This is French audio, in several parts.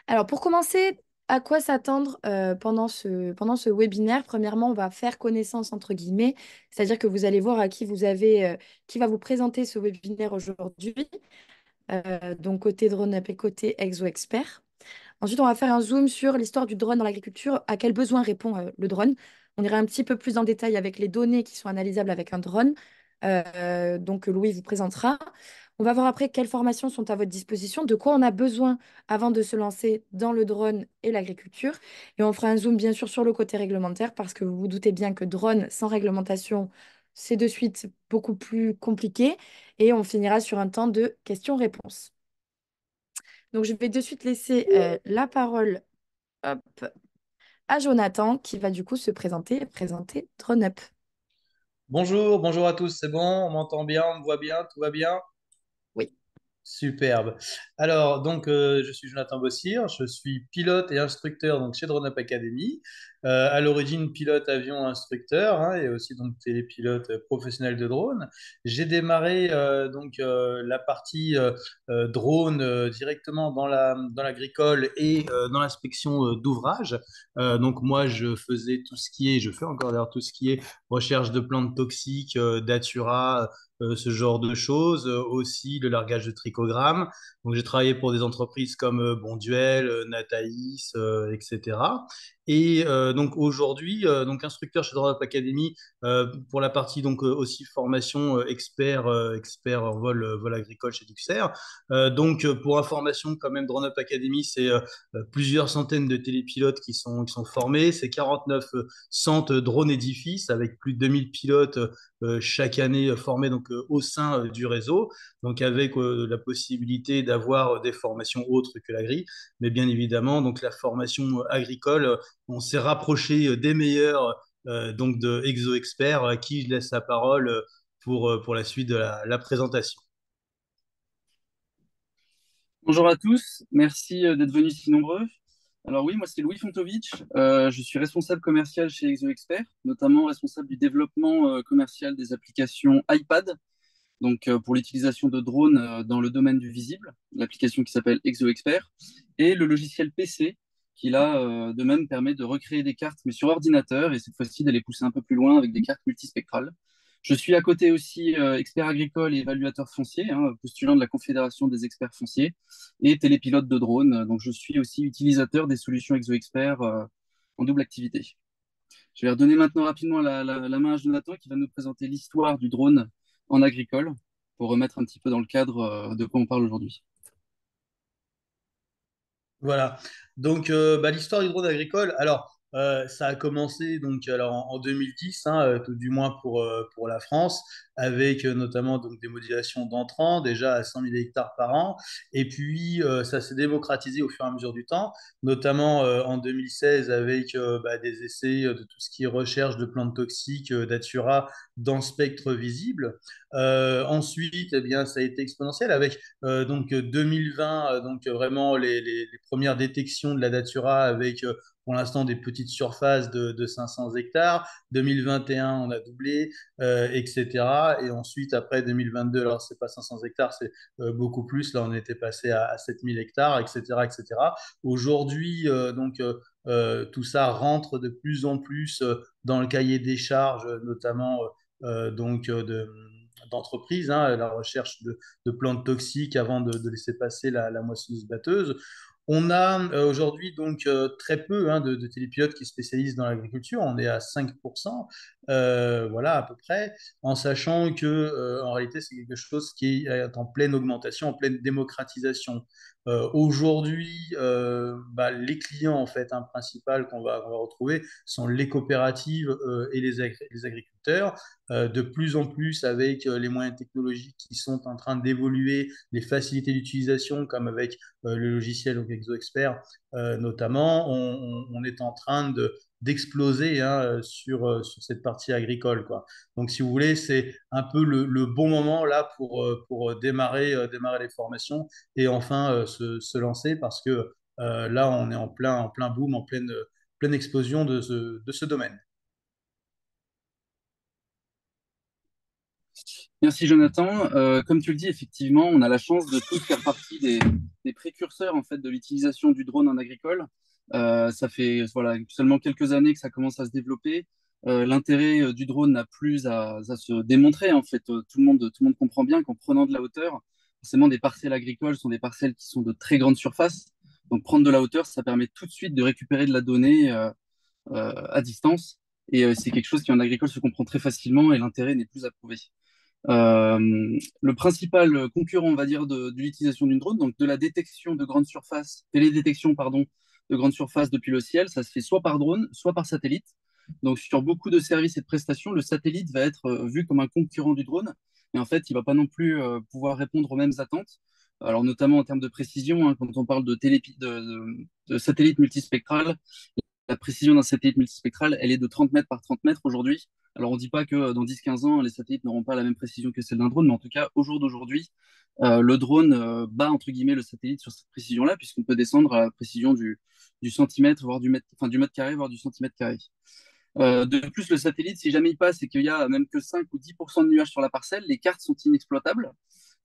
Alors, pour commencer, à quoi s'attendre pendant ce webinaire? Premièrement, on va faire connaissance entre guillemets, c'est-à-dire que vous allez voir à qui qui va vous présenter ce webinaire aujourd'hui, donc côté drone et côté exo-expert. Ensuite, on va faire un zoom sur l'histoire du drone dans l'agriculture, à quels besoins répond le drone. On ira un petit peu plus en détail avec les données qui sont analysables avec un drone. Donc, Louis vous présentera. On va voir après quelles formations sont à votre disposition, de quoi on a besoin avant de se lancer dans le drone et l'agriculture. Et on fera un zoom, bien sûr, sur le côté réglementaire, parce que vous vous doutez bien que drone sans réglementation, c'est de suite beaucoup plus compliqué. Et on finira sur un temps de questions-réponses. Donc, je vais de suite laisser la parole, hop, à Jonathan qui va du coup se présenter DroneUp. Bonjour, bonjour à tous, c'est bon, on m'entend bien, on me voit bien, tout va bien? Oui. Superbe. Alors, donc, je suis Jonathan Bossir, je suis pilote et instructeur donc, chez DroneUp Academy. À l'origine, pilote avion instructeur hein, et aussi donc télépilote professionnel de drone. J'ai démarré la partie drone directement dans l'agricole et dans l'inspection d'ouvrages. Donc, moi, je faisais tout ce qui est, je fais encore d'ailleurs tout ce qui est recherche de plantes toxiques, datura, ce genre de choses, aussi le largage de trichogrammes. Donc j'ai travaillé pour des entreprises comme Bonduel, Nataïs, etc. Et donc aujourd'hui, donc instructeur chez Drone Academy pour la partie donc aussi formation expert en vol agricole chez Duxer. Pour information quand même, Drone Academy c'est plusieurs centaines de télépilotes qui sont formés, c'est 49 centres drone édifices avec plus de 2000 pilotes chaque année formés donc au sein du réseau, donc avec la possibilité d'avoir des formations autres que l'agri, mais bien évidemment donc la formation agricole, on s'est rapproché des meilleurs donc de Exo Expert à qui je laisse la parole pour la suite de la présentation. Bonjour à tous, merci d'être venus si nombreux. Alors oui, moi c'est Louis Fontovitch, je suis responsable commercial chez ExoExpert, notamment responsable du développement commercial des applications iPad, pour l'utilisation de drones dans le domaine du visible, l'application qui s'appelle ExoExpert, et le logiciel PC qui là de même permet de recréer des cartes mais sur ordinateur et cette fois-ci d'aller pousser un peu plus loin avec des cartes multispectrales. Je suis à côté aussi expert agricole et évaluateur foncier, hein, postulant de la Confédération des experts fonciers et télépilote de drone. Donc, je suis aussi utilisateur des solutions ExoExpert en double activité. Je vais redonner maintenant rapidement la main à Jonathan qui va nous présenter l'histoire du drone en agricole pour remettre un petit peu dans le cadre de quoi on parle aujourd'hui. Voilà. Donc, l'histoire du drone agricole, alors, ça a commencé donc, alors, en 2010, hein, tout du moins pour la France, avec notamment donc, des modélisations d'entrants, déjà à 100 000 hectares par an. Et puis, ça s'est démocratisé au fur et à mesure du temps, notamment en 2016 avec des essais de tout ce qui est recherche de plantes toxiques, datura, dans le spectre visible. Ensuite, eh bien, ça a été exponentiel avec 2020, vraiment les premières détections de la datura avec pour l'instant des petites surfaces de 500 hectares. 2021, on a doublé, etc. Et ensuite, après 2022, alors c'est pas 500 hectares, c'est beaucoup plus. Là, on était passé à 7000 hectares, etc., etc. Aujourd'hui, tout ça rentre de plus en plus dans le cahier des charges, notamment d'entreprises, hein, la recherche de plantes toxiques avant de laisser passer la moissonneuse batteuse. On a aujourd'hui donc très peu hein, de télépilotes qui spécialisent dans l'agriculture. On est à 5%, voilà à peu près, en sachant que en réalité c'est quelque chose qui est en pleine augmentation, en pleine démocratisation. Aujourd'hui, les clients en fait un principal qu'on va retrouver sont les coopératives et les agriculteurs. De plus en plus avec les moyens technologiques qui sont en train d'évoluer, les facilités d'utilisation comme avec le logiciel donc ExoExpert notamment, on est en train d'exploser hein, sur cette partie agricole, quoi. Donc, si vous voulez, c'est un peu le bon moment là pour démarrer les formations et enfin se lancer parce que là, on est en plein boom, pleine explosion de ce domaine. Merci Jonathan. Comme tu le dis, effectivement, on a la chance de tous faire partie des précurseurs en fait de l'utilisation du drone en agricole. Ça fait voilà seulement quelques années que ça commence à se développer. L'intérêt du drone n'a plus à se démontrer en fait. Tout le monde comprend bien qu'en prenant de la hauteur, forcément des parcelles agricoles sont des parcelles qui sont de très grande surface. Donc prendre de la hauteur, ça permet tout de suite de récupérer de la donnée à distance. Et c'est quelque chose qui en agricole se comprend très facilement et l'intérêt n'est plus à prouver. Le principal concurrent, on va dire, de l'utilisation d'une drone, donc de la détection de grande surface, télédétection, pardon, de grande surface depuis le ciel, ça se fait soit par drone, soit par satellite. Donc, sur beaucoup de services et de prestations, le satellite va être vu comme un concurrent du drone, mais en fait, il va pas non plus pouvoir répondre aux mêmes attentes. Alors, notamment en termes de précision, hein, quand on parle de satellite multispectral, la précision d'un satellite multispectral, elle est de 30 mètres par 30 mètres aujourd'hui. Alors, on ne dit pas que dans 10-15 ans, les satellites n'auront pas la même précision que celle d'un drone, mais en tout cas, au jour d'aujourd'hui, le drone bat, entre guillemets, le satellite sur cette précision-là, puisqu'on peut descendre à la précision du centimètre, voire du mètre carré, voire du centimètre carré. De plus, le satellite, si jamais il passe et qu'il y a même que 5 ou 10% de nuages sur la parcelle, les cartes sont inexploitables.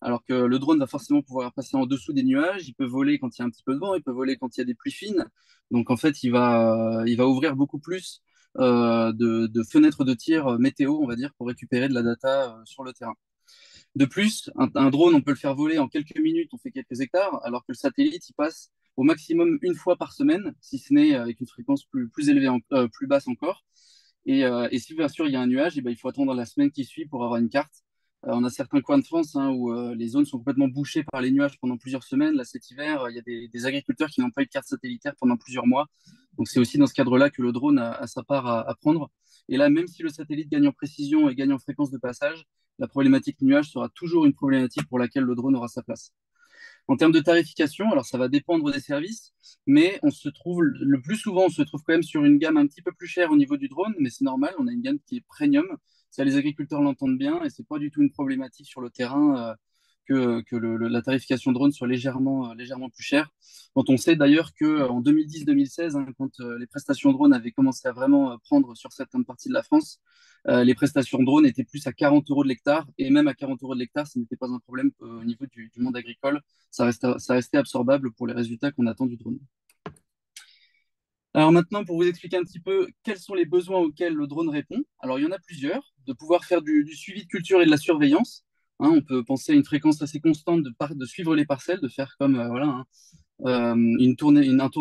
Alors que le drone va forcément pouvoir passer en dessous des nuages, il peut voler quand il y a un petit peu de vent, il peut voler quand il y a des pluies fines. Donc en fait, il va ouvrir beaucoup plus de fenêtres de tir météo, on va dire, pour récupérer de la data sur le terrain. De plus, un drone, on peut le faire voler en quelques minutes, on fait quelques hectares, alors que le satellite, il passe au maximum une fois par semaine, si ce n'est avec une fréquence plus élevée, plus basse encore. Et si bien sûr il y a un nuage, et ben, il faut attendre la semaine qui suit pour avoir une carte. On a certains coins de France hein, où les zones sont complètement bouchées par les nuages pendant plusieurs semaines. Là, cet hiver, il y a des agriculteurs qui n'ont pas eu de carte satellitaire pendant plusieurs mois. Donc, c'est aussi dans ce cadre-là que le drone a sa part à prendre. Et là, même si le satellite gagne en précision et gagne en fréquence de passage, la problématique nuage sera toujours une problématique pour laquelle le drone aura sa place. En termes de tarification, alors ça va dépendre des services, mais le plus souvent, on se trouve quand même sur une gamme un petit peu plus chère au niveau du drone, mais c'est normal, on a une gamme qui est premium. Ça, les agriculteurs l'entendent bien et c'est pas du tout une problématique sur le terrain que la tarification drone soit légèrement plus chère. Quand on sait d'ailleurs qu'en 2010-2016, hein, quand les prestations drone avaient commencé à vraiment prendre sur certaines parties de la France, les prestations drone étaient plus à 40 euros de l'hectare, et même à 40 euros de l'hectare, ce n'était pas un problème au niveau du monde agricole. Ça restait absorbable pour les résultats qu'on attend du drone. Alors maintenant, pour vous expliquer un petit peu quels sont les besoins auxquels le drone répond, alors il y en a plusieurs, de pouvoir faire du suivi de culture et de la surveillance. Hein, on peut penser à une fréquence assez constante de suivre les parcelles, de faire comme voilà, hein, un tour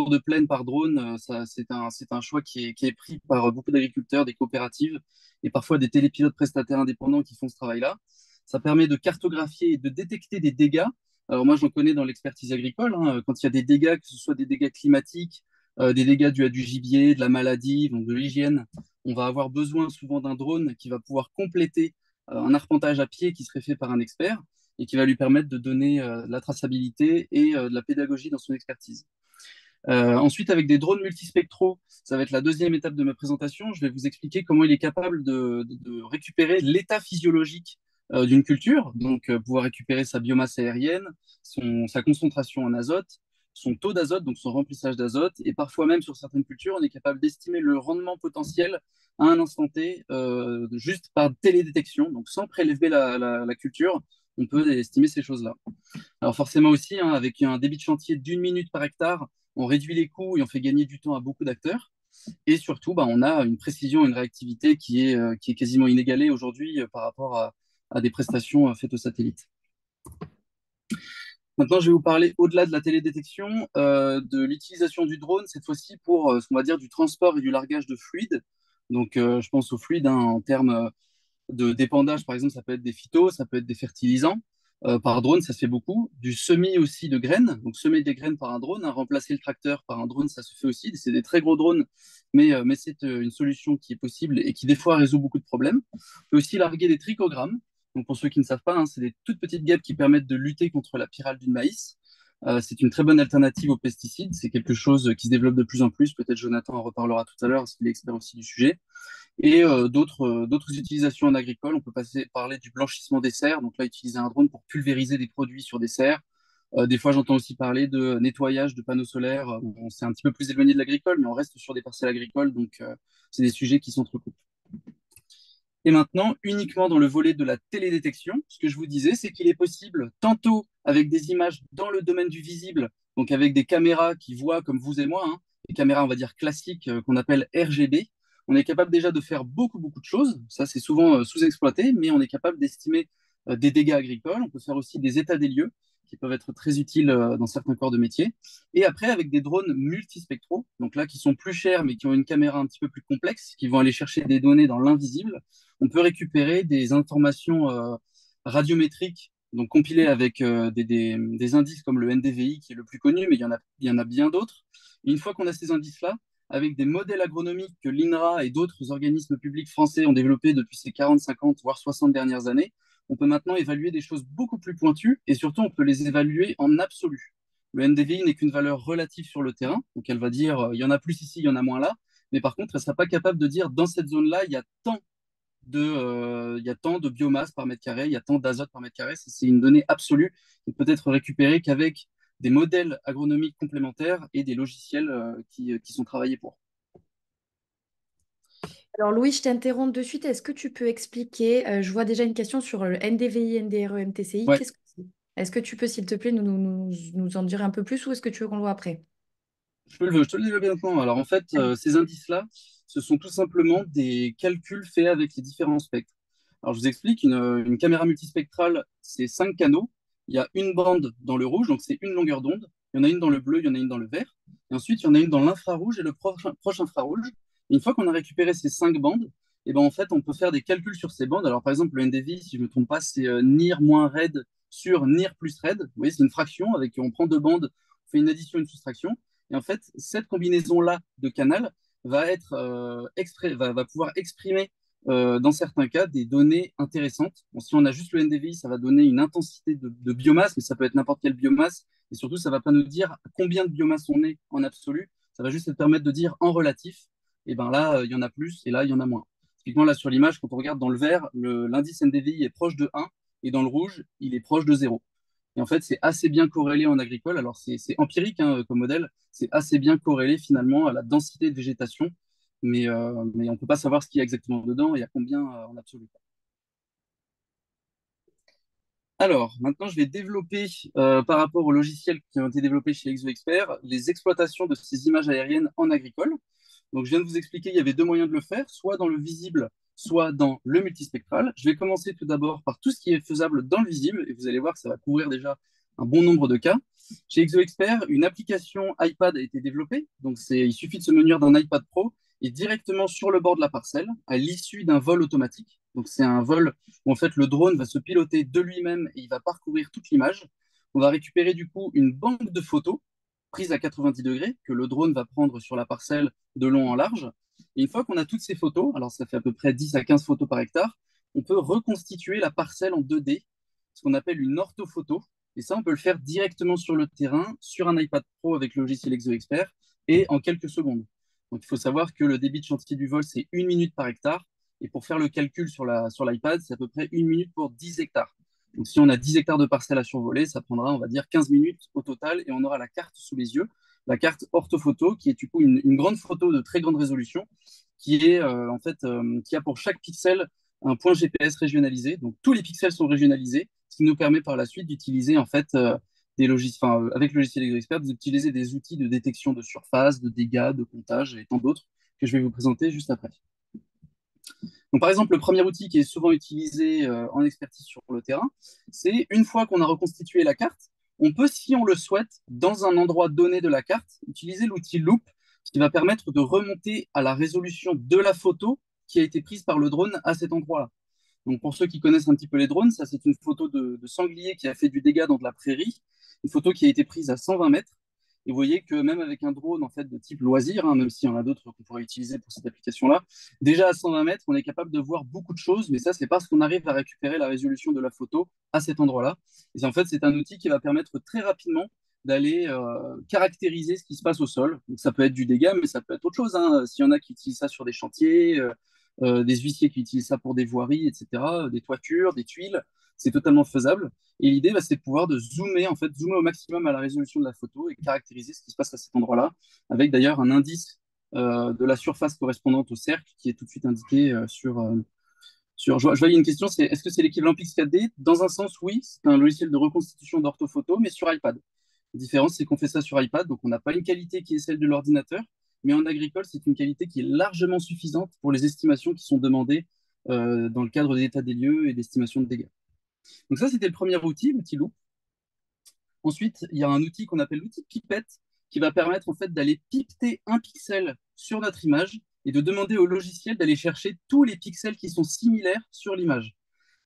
de plaine par drone. C'est un choix qui est pris par beaucoup d'agriculteurs, des coopératives et parfois des télépilotes prestataires indépendants qui font ce travail-là. Ça permet de cartographier et de détecter des dégâts. Alors moi, j'en connais dans l'expertise agricole, hein, quand il y a des dégâts, que ce soit des dégâts climatiques, des dégâts dus à du gibier, de la maladie, donc de l'hygiène, on va avoir besoin souvent d'un drone qui va pouvoir compléter un arpentage à pied qui serait fait par un expert et qui va lui permettre de donner de la traçabilité et de la pédagogie dans son expertise. Ensuite, avec des drones multispectraux, ça va être la deuxième étape de ma présentation. Je vais vous expliquer comment il est capable de récupérer l'état physiologique d'une culture, donc pouvoir récupérer sa biomasse aérienne, sa concentration en azote, son taux d'azote, donc son remplissage d'azote, et parfois même sur certaines cultures, on est capable d'estimer le rendement potentiel à un instant T, juste par télédétection, donc sans prélever la culture, on peut estimer ces choses-là. Alors forcément aussi, hein, avec un débit de chantier d'une minute par hectare, on réduit les coûts et on fait gagner du temps à beaucoup d'acteurs. Et surtout, bah, on a une précision et une réactivité qui est quasiment inégalée aujourd'hui par rapport à des prestations faites au satellite. Maintenant, je vais vous parler au-delà de la télédétection, de l'utilisation du drone, cette fois-ci pour ce qu'on va dire du transport et du largage de fluides. Donc, je pense aux fluides hein, en termes d'épandage, par exemple, ça peut être des phytos, ça peut être des fertilisants. Par drone, ça se fait beaucoup. Du semis aussi de graines, donc semer des graines par un drone, hein, remplacer le tracteur par un drone, ça se fait aussi. C'est des très gros drones, mais c'est une solution qui est possible et qui des fois résout beaucoup de problèmes. On peut aussi larguer des trichogrammes. Donc pour ceux qui ne savent pas, hein, c'est des toutes petites guêpes qui permettent de lutter contre la pyrale du maïs. C'est une très bonne alternative aux pesticides. C'est quelque chose qui se développe de plus en plus. Peut-être Jonathan en reparlera tout à l'heure, parce qu'il est expert aussi du sujet. Et d'autres utilisations en agricole, on peut parler du blanchissement des serres, donc là utiliser un drone pour pulvériser des produits sur des serres. Des fois j'entends aussi parler de nettoyage de panneaux solaires. On s'est un petit peu plus éloigné de l'agricole, mais on reste sur des parcelles agricoles, donc c'est des sujets qui s'entrecoupent. Et maintenant, uniquement dans le volet de la télédétection, ce que je vous disais, c'est qu'il est possible, tantôt avec des images dans le domaine du visible, donc avec des caméras qui voient comme vous et moi, hein, des caméras, on va dire, classiques qu'on appelle RGB, on est capable déjà de faire beaucoup, beaucoup de choses. Ça, c'est souvent sous-exploité, mais on est capable d'estimer des dégâts agricoles. On peut faire aussi des états des lieux qui peuvent être très utiles dans certains corps de métier. Et après, avec des drones multispectraux, donc là, qui sont plus chers, mais qui ont une caméra un petit peu plus complexe, qui vont aller chercher des données dans l'invisible, on peut récupérer des informations radiométriques, donc compilées avec des indices comme le NDVI, qui est le plus connu, mais il y en a bien d'autres. Et une fois qu'on a ces indices-là, avec des modèles agronomiques que l'INRA et d'autres organismes publics français ont développés depuis ces 40, 50, voire 60 dernières années, on peut maintenant évaluer des choses beaucoup plus pointues et surtout on peut les évaluer en absolu. Le NDVI n'est qu'une valeur relative sur le terrain, donc elle va dire il y en a plus ici, il y en a moins là, mais par contre elle ne sera pas capable de dire dans cette zone-là, il y a tant de biomasse par mètre carré, il y a tant d'azote par mètre carré. C'est une donnée absolue qui ne peut être récupérée qu'avec des modèles agronomiques complémentaires et des logiciels qui sont travaillés pour. Alors Louis, je t'interromps de suite. Est-ce que tu peux expliquer, je vois déjà une question sur le NDVI, NDRE, MTCI. Ouais, Qu'est-ce que c'est? Est-ce que tu peux, s'il te plaît, nous en dire un peu plus ou est-ce que tu veux qu'on le voit après? je te le dis bien maintenant. Alors en fait, ces indices-là, ce sont tout simplement des calculs faits avec les différents spectres. Alors je vous explique, une caméra multispectrale, c'est 5 canaux. Il y a une bande dans le rouge, donc c'est une longueur d'onde. Il y en a une dans le bleu, il y en a une dans le vert. Et ensuite, il y en a une dans l'infrarouge et le proche infrarouge. Et une fois qu'on a récupéré ces 5 bandes, et ben en fait, on peut faire des calculs sur ces bandes. Alors par exemple, le NDVI, si je ne me trompe pas, c'est NIR moins RED sur NIR plus RED. Vous voyez, c'est une fraction avec, on prend 2 bandes, on fait une addition, une soustraction. Et en fait, cette combinaison-là de canal va pouvoir exprimer dans certains cas des données intéressantes. Bon, si on a juste le NDVI, ça va donner une intensité de biomasse, mais ça peut être n'importe quelle biomasse. Et surtout, ça ne va pas nous dire combien de biomasse on est en absolu. Ça va juste nous permettre de dire en relatif, et ben là, il y en a plus, et là, il y en a moins. Typiquement, là, sur l'image, quand on regarde dans le vert, l'indice NDVI est proche de 1, et dans le rouge, il est proche de 0. Et en fait, c'est assez bien corrélé en agricole. Alors, c'est empirique hein, comme modèle. C'est assez bien corrélé finalement à la densité de végétation. Mais on ne peut pas savoir ce qu'il y a exactement dedans et à combien en absolu. Alors, maintenant, je vais développer, par rapport aux logiciels qui ont été développés chez ExoExpert, les exploitations de ces images aériennes en agricole. Donc, je viens de vous expliquer, il y avait 2 moyens de le faire, soit dans le visible, soit dans le multispectral. Je vais commencer tout d'abord par tout ce qui est faisable dans le visible, et vous allez voir que ça va couvrir déjà un bon nombre de cas. Chez ExoExpert, une application iPad a été développée. Donc, il suffit de se munir d'un iPad Pro et directement sur le bord de la parcelle, à l'issue d'un vol automatique. Donc, c'est un vol où en fait le drone va se piloter de lui-même et il va parcourir toute l'image. On va récupérer du coup une banque de photos prise à 90 degrés que le drone va prendre sur la parcelle de long en large. Et une fois qu'on a toutes ces photos, alors ça fait à peu près 10 à 15 photos par hectare, on peut reconstituer la parcelle en 2D, ce qu'on appelle une orthophoto. Et ça, on peut le faire directement sur le terrain, sur un iPad Pro avec le logiciel ExoExpert, et en quelques secondes. Donc il faut savoir que le débit de chantier du vol, c'est 1 minute par hectare. Et pour faire le calcul sur l'iPad, c'est à peu près 1 minute pour 10 hectares. Donc, si on a 10 hectares de parcelles à survoler, ça prendra, on va dire, 15 minutes au total et on aura la carte sous les yeux, la carte orthophoto, qui est du coup une grande photo de très grande résolution, qui a pour chaque pixel un point GPS régionalisé. Donc, tous les pixels sont régionalisés, ce qui nous permet par la suite d'utiliser, en fait, avec le logiciel ExoExpert, d'utiliser des outils de détection de surface, de dégâts, de comptage et tant d'autres que je vais vous présenter juste après. Donc, par exemple, le premier outil qui est souvent utilisé en expertise sur le terrain, c'est une fois qu'on a reconstitué la carte, on peut, si on le souhaite, dans un endroit donné de la carte, utiliser l'outil Loop qui va permettre de remonter à la résolution de la photo qui a été prise par le drone à cet endroit-là. Donc, pour ceux qui connaissent un petit peu les drones, ça, c'est une photo de sanglier qui a fait du dégât dans de la prairie, une photo qui a été prise à 120 mètres. Et vous voyez que même avec un drone en fait, de type loisir, hein, même s'il y en a d'autres qu'on pourrait utiliser pour cette application-là, déjà à 120 mètres, on est capable de voir beaucoup de choses, mais ça, c'est parce qu'on arrive à récupérer la résolution de la photo à cet endroit-là. Et en fait, c'est un outil qui va permettre très rapidement d'aller caractériser ce qui se passe au sol. Donc, ça peut être du dégât, mais ça peut être autre chose. Hein. S'il y en a qui utilisent ça sur des chantiers, des huissiers qui utilisent ça pour des voiries, etc., des toitures, des tuiles, c'est totalement faisable. Et l'idée, bah, c'est de pouvoir zoomer, en fait, zoomer au maximum à la résolution de la photo et caractériser ce qui se passe à cet endroit-là, avec d'ailleurs un indice de la surface correspondante au cercle qui est tout de suite indiqué Je voyais une question, c'est est-ce que c'est l'équivalent Pix4D? Dans un sens, oui, c'est un logiciel de reconstitution d'orthophoto, mais sur iPad. La différence, c'est qu'on fait ça sur iPad, donc on n'a pas une qualité qui est celle de l'ordinateur, mais en agricole, c'est une qualité qui est largement suffisante pour les estimations qui sont demandées dans le cadre des états des lieux et d'estimation de dégâts. Donc ça, c'était le premier outil, l'outil Loop. Ensuite, il y a un outil qu'on appelle l'outil Pipette, qui va permettre en fait d'aller pipeter un pixel sur notre image et de demander au logiciel d'aller chercher tous les pixels qui sont similaires sur l'image.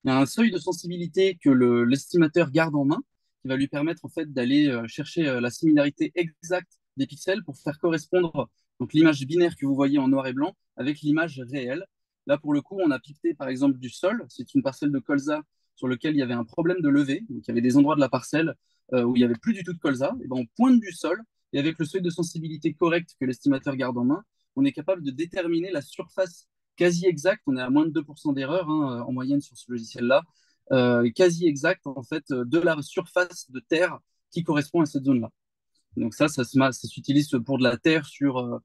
Il y a un seuil de sensibilité que l'estimateur garde en main, qui va lui permettre en fait d'aller chercher la similarité exacte des pixels pour faire correspondre donc l'image binaire que vous voyez en noir et blanc avec l'image réelle. Là, pour le coup, on a piqueté par exemple du sol. C'est une parcelle de colza sur lequel il y avait un problème de levée. Donc, il y avait des endroits de la parcelle où il n'y avait plus du tout de colza. Et ben, on pointe du sol et avec le seuil de sensibilité correct que l'estimateur garde en main, on est capable de déterminer la surface quasi exact, on est à moins de 2% d'erreur en moyenne sur ce logiciel-là, quasi exact en fait de la surface de terre qui correspond à cette zone-là. Donc ça s'utilise pour de la terre sur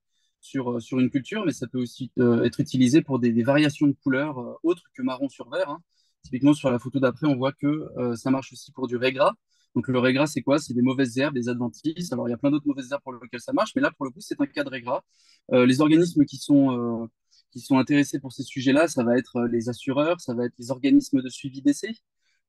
une culture, mais ça peut aussi être utilisé pour des variations de couleurs autres que marron sur vert. Hein. Typiquement sur la photo d'après, on voit que ça marche aussi pour du régras. Donc le régras, c'est quoi? C'est des mauvaises herbes, des adventices. Alors il y a plein d'autres mauvaises herbes pour lesquelles ça marche, mais là pour le coup, c'est un cas de régras. Les organismes qui sont intéressés pour ces sujets-là, ça va être les assureurs, ça va être les organismes de suivi d'essai,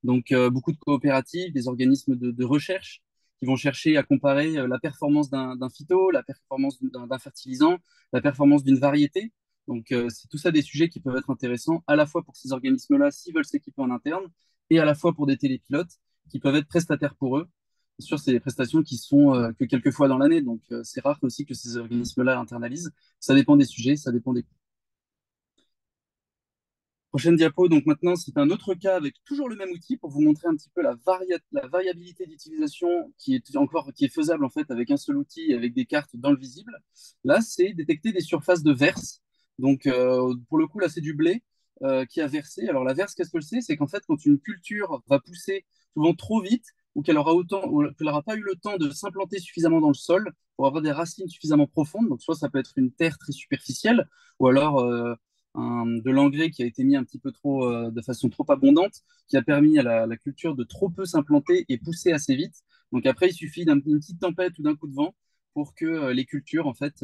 donc beaucoup de coopératives, des organismes de recherche qui vont chercher à comparer la performance d'un phyto, la performance d'un fertilisant, la performance d'une variété. Donc c'est tout ça des sujets qui peuvent être intéressants à la fois pour ces organismes-là s'ils veulent s'équiper en interne et à la fois pour des télépilotes qui peuvent être prestataires pour eux. Bien sûr, c'est des prestations qui sont que quelques fois dans l'année, donc c'est rare aussi que ces organismes-là internalisent. Ça dépend des sujets, ça dépend des coûts. Prochaine diapo, donc maintenant, c'est un autre cas avec toujours le même outil pour vous montrer un petit peu la variabilité d'utilisation qui est faisable en fait avec un seul outil et avec des cartes dans le visible. Là, c'est détecter des surfaces de verse. Donc, pour le coup, là, c'est du blé qui a versé. Alors, la verse, qu'est-ce que c'est? C'est qu'en fait, quand une culture va pousser souvent trop vite ou qu'elle n'aura pas eu le temps de s'implanter suffisamment dans le sol pour avoir des racines suffisamment profondes, donc soit ça peut être une terre très superficielle ou alors de l'engrais qui a été mis un petit peu trop, de façon trop abondante, qui a permis à la culture de trop peu s'implanter et pousser assez vite. Donc après, il suffit d'une petite tempête ou d'un coup de vent pour que les cultures en fait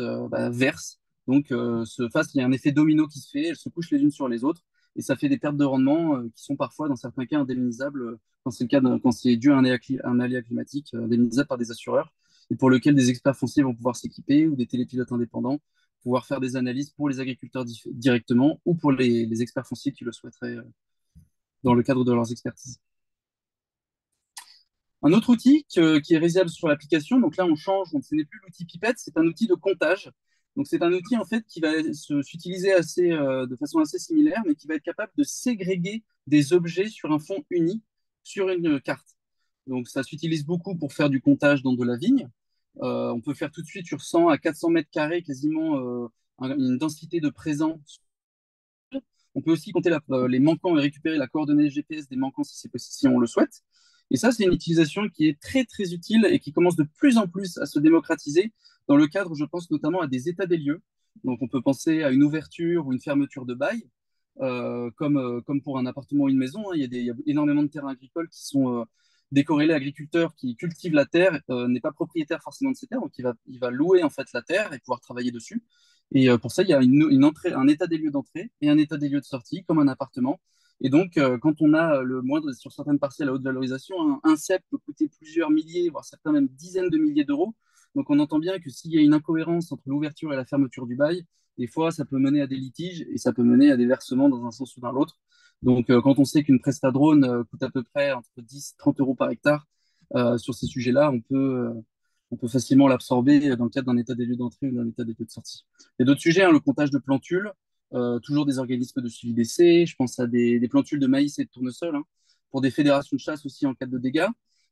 versent. Donc il y a un effet domino qui se fait, elles se couchent les unes sur les autres et ça fait des pertes de rendement qui sont parfois dans certains cas indemnisables quand c'est le cas quand c'est dû à un aléa climatique indemnisable par des assureurs et pour lequel des experts fonciers vont pouvoir s'équiper ou des télépilotes indépendants pouvoir faire des analyses pour les agriculteurs directement ou pour les experts fonciers qui le souhaiteraient dans le cadre de leurs expertises. Un autre outil qui est réalisable sur l'application, donc là on change, donc ce n'est plus l'outil Pipette, c'est un outil de comptage. Donc c'est un outil en fait qui va s'utiliser de façon assez similaire, mais qui va être capable de ségréguer des objets sur un fond uni sur une carte. Donc ça s'utilise beaucoup pour faire du comptage dans de la vigne. On peut faire tout de suite sur 100 à 400 mètres carrés quasiment une densité de présents. On peut aussi compter les manquants et récupérer la coordonnée GPS des manquants si on le souhaite. Et ça, c'est une utilisation qui est très, très utile et qui commence de plus en plus à se démocratiser dans le cadre, je pense notamment à des états des lieux. Donc, on peut penser à une ouverture ou une fermeture de bail, comme pour un appartement ou une maison. Hein. Il y a énormément de terrains agricoles qui sont décorrélés. L'agriculteur qui cultive la terre n'est pas propriétaire forcément de ces terres, donc il va louer en fait la terre et pouvoir travailler dessus. Et pour ça, il y a un état des lieux d'entrée et un état des lieux de sortie, comme un appartement. Et donc, quand on a le moindre, sur certaines parcelles à haute valorisation, un cep peut coûter plusieurs milliers, voire certains même dizaines de milliers d'euros. Donc, on entend bien que s'il y a une incohérence entre l'ouverture et la fermeture du bail, des fois, ça peut mener à des litiges et ça peut mener à des versements dans un sens ou dans l'autre. Donc, quand on sait qu'une presta drone coûte à peu près entre 10 et 30 euros par hectare, sur ces sujets-là, on peut facilement l'absorber dans le cadre d'un état des lieux d'entrée ou d'un état des lieux de sortie. Il y a d'autres sujets, hein, le comptage de plantules, toujours des organismes de suivi d'essai. Je pense à des plantules de maïs et de tournesol, hein, pour des fédérations de chasse aussi en cas de dégâts.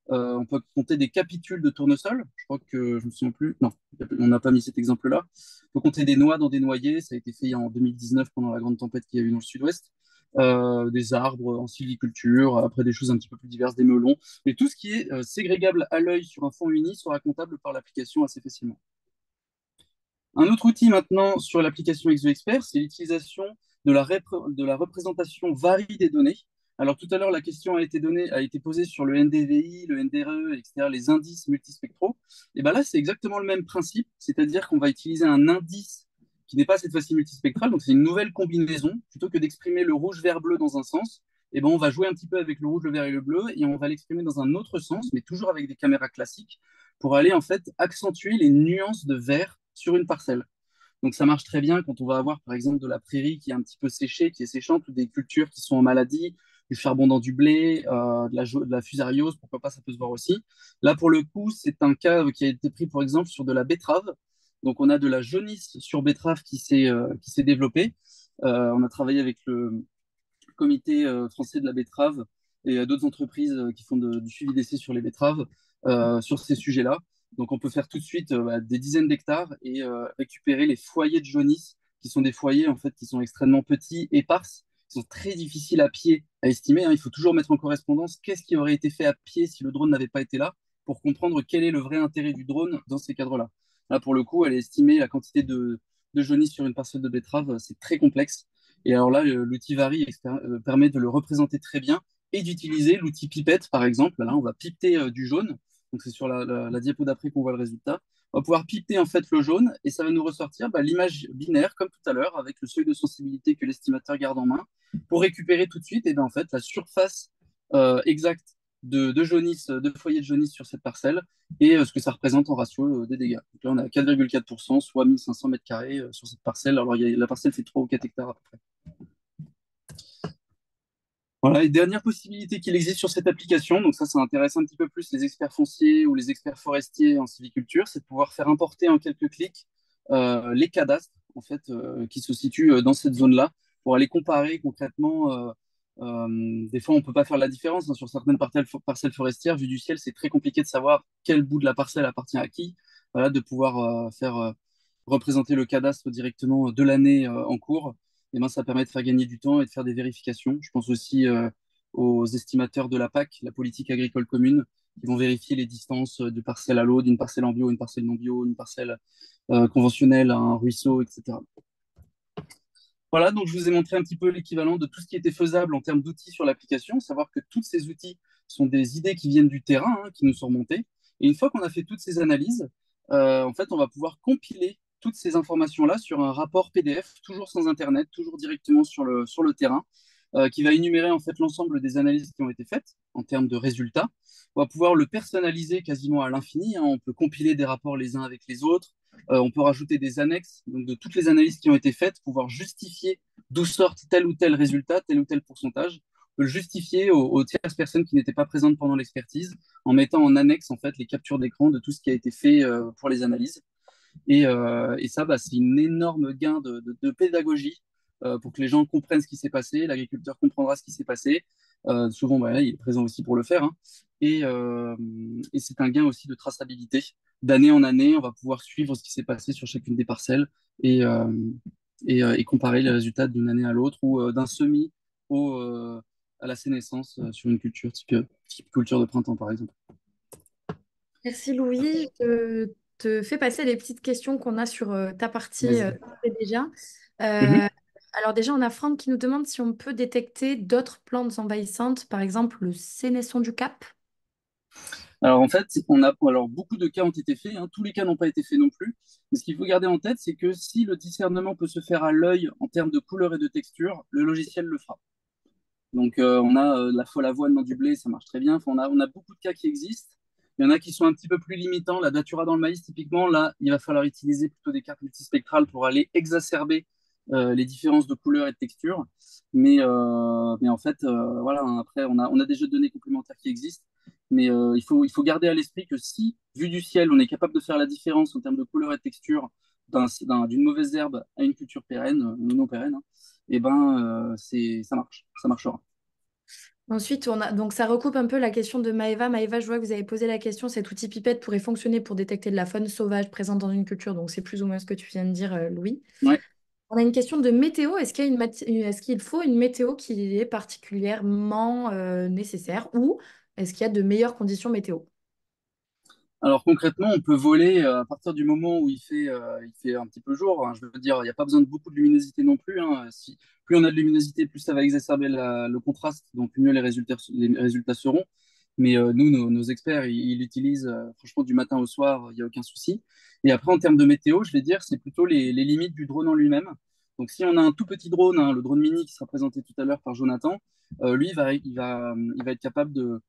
On peut compter des capitules de tournesol. Je crois que je ne me souviens plus. Non, on n'a pas mis cet exemple-là. On peut compter des noix dans des noyers. Ça a été fait en 2019 pendant la grande tempête qu'il y a eu dans le sud-ouest. Des arbres en sylviculture, après des choses un petit peu plus diverses, des melons. Mais tout ce qui est ségrégable à l'œil sur un fond uni sera comptable par l'application assez facilement. Un autre outil maintenant sur l'application ExoExpert, c'est l'utilisation de la représentation varie des données. Alors tout à l'heure, la question a été posée sur le NDVI, le NDRE, etc., les indices multispectraux. Et bien là, c'est exactement le même principe, c'est-à-dire qu'on va utiliser un indice qui n'est pas cette fois-ci multispectral, donc c'est une nouvelle combinaison. Plutôt que d'exprimer le rouge, vert, bleu dans un sens, et ben on va jouer un petit peu avec le rouge, le vert et le bleu, et on va l'exprimer dans un autre sens, mais toujours avec des caméras classiques, pour aller en fait accentuer les nuances de vert sur une parcelle. Donc ça marche très bien quand on va avoir par exemple de la prairie qui est un petit peu séchée, qui est séchante, ou des cultures qui sont en maladie, du charbon dans du blé, de la fusariose, pourquoi pas, ça peut se voir aussi. Là pour le coup, c'est un cas qui a été pris par exemple sur de la betterave. Donc on a de la jaunisse sur betterave qui s'est développée. On a travaillé avec le comité français de la betterave et d'autres entreprises qui font du suivi d'essais sur les betteraves sur ces sujets-là. Donc, on peut faire tout de suite des dizaines d'hectares et récupérer les foyers de jaunisse, qui sont des foyers en fait qui sont extrêmement petits, épars, qui sont très difficiles à pied à estimer, hein. Il faut toujours mettre en correspondance qu'est-ce qui aurait été fait à pied si le drone n'avait pas été là, pour comprendre quel est le vrai intérêt du drone dans ces cadres-là. Là, pour le coup, elle est estimée la quantité de jaunisse sur une parcelle de betterave, c'est très complexe. Et alors là, l'outil Vari permet de le représenter très bien et d'utiliser l'outil pipette, par exemple. Là, on va pipeter du jaune. Donc, c'est sur la diapo d'après qu'on voit le résultat. On va pouvoir pipeter en fait le jaune et ça va nous ressortir l'image binaire, comme tout à l'heure, avec le seuil de sensibilité que l'estimateur garde en main, pour récupérer tout de suite et bien, en fait, la surface exacte de jaunisse, de foyer de jaunisse sur cette parcelle et ce que ça représente en ratio des dégâts. Donc là, on est à 4,4%, soit 1500 mètres carrés sur cette parcelle. Alors, la parcelle fait 3 ou 4 hectares à peu près. Voilà, et dernière possibilité qu'il existe sur cette application, donc ça intéresse un petit peu plus les experts fonciers ou les experts forestiers en sylviculture, c'est de pouvoir faire importer en quelques clics les cadastres en fait, qui se situent dans cette zone-là pour aller comparer concrètement. Des fois, on ne peut pas faire la différence, hein, sur certaines parcelles forestières. Vu du ciel, c'est très compliqué de savoir quel bout de la parcelle appartient à qui. Voilà, de pouvoir faire représenter le cadastre directement de l'année en cours, eh ben, ça permet de faire gagner du temps et de faire des vérifications. Je pense aussi aux estimateurs de la PAC, la politique agricole commune, qui vont vérifier les distances de parcelle à l'autre, d'une parcelle en bio, une parcelle non bio, une parcelle conventionnelle, un ruisseau, etc. Voilà, donc je vous ai montré un petit peu l'équivalent de tout ce qui était faisable en termes d'outils sur l'application, savoir que tous ces outils sont des idées qui viennent du terrain, hein, qui nous sont remontées. Et une fois qu'on a fait toutes ces analyses, en fait, on va pouvoir compiler toutes ces informations-là sur un rapport PDF, toujours sans Internet, toujours directement sur le terrain, qui va énumérer en fait l'ensemble des analyses qui ont été faites en termes de résultats. On va pouvoir le personnaliser quasiment à l'infini, hein. On peut compiler des rapports les uns avec les autres. On peut rajouter des annexes donc de toutes les analyses qui ont été faites, pouvoir justifier d'où sortent tel ou tel résultat, tel ou tel pourcentage. On peut le justifier aux tierces personnes qui n'étaient pas présentes pendant l'expertise en mettant en annexe en fait les captures d'écran de tout ce qui a été fait pour les analyses. Et ça, c'est une énorme gain de pédagogie pour que les gens comprennent ce qui s'est passé, l'agriculteur comprendra ce qui s'est passé. Souvent, il est présent aussi pour le faire, hein. Et c'est un gain aussi de traçabilité. D'année en année, on va pouvoir suivre ce qui s'est passé sur chacune des parcelles et, euh, et comparer les résultats d'une année à l'autre ou d'un semis à la sénescence sur une culture, type culture de printemps, par exemple. Merci Louis. Je te fais passer les petites questions qu'on a sur ta partie Vas-y. déjà. Mhm. Alors déjà, on a Franck qui nous demande si on peut détecter d'autres plantes envahissantes, par exemple le sénesson du Cap. Alors en fait, alors beaucoup de cas ont été faits, hein. Tous les cas n'ont pas été faits non plus. Mais ce qu'il faut garder en tête, c'est que si le discernement peut se faire à l'œil en termes de couleur et de texture, le logiciel le fera. Donc on a la folle avoine dans du blé, ça marche très bien. Enfin, on a beaucoup de cas qui existent. Il y en a qui sont un petit peu plus limitants. La datura dans le maïs, typiquement, là, il va falloir utiliser plutôt des cartes multispectrales pour aller exacerber les différences de couleur et de texture. Mais en fait, voilà, hein, après, on a des jeux de données complémentaires qui existent. Mais il faut garder à l'esprit que si, vu du ciel, on est capable de faire la différence en termes de couleur et de texture d'une mauvaise herbe à une culture pérenne, non pérenne, hein, et ben, ça marche, ça marchera. Ensuite, on a donc ça recoupe un peu la question de Maëva. Maëva, je vois que vous avez posé la question, cet outil pipette pourrait fonctionner pour détecter de la faune sauvage présente dans une culture. Donc c'est plus ou moins ce que tu viens de dire, Louis. Ouais. On a une question de météo. Est-ce qu'il faut une météo qui est particulièrement nécessaire ou est-ce qu'il y a de meilleures conditions météo? Alors concrètement, on peut voler à partir du moment où il fait un petit peu jour, hein. Je veux dire, il n'y a pas besoin de beaucoup de luminosité non plus, hein. Plus on a de luminosité, plus ça va exacerber le contraste, donc mieux les résultats seront. Mais nous, nos experts, ils l'utilisent franchement du matin au soir, il n'y a aucun souci. Et après, en termes de météo, je vais dire, c'est plutôt les limites du drone en lui-même. Donc si on a un tout petit drone, hein, le drone mini qui sera présenté tout à l'heure par Jonathan, lui, il va être capable de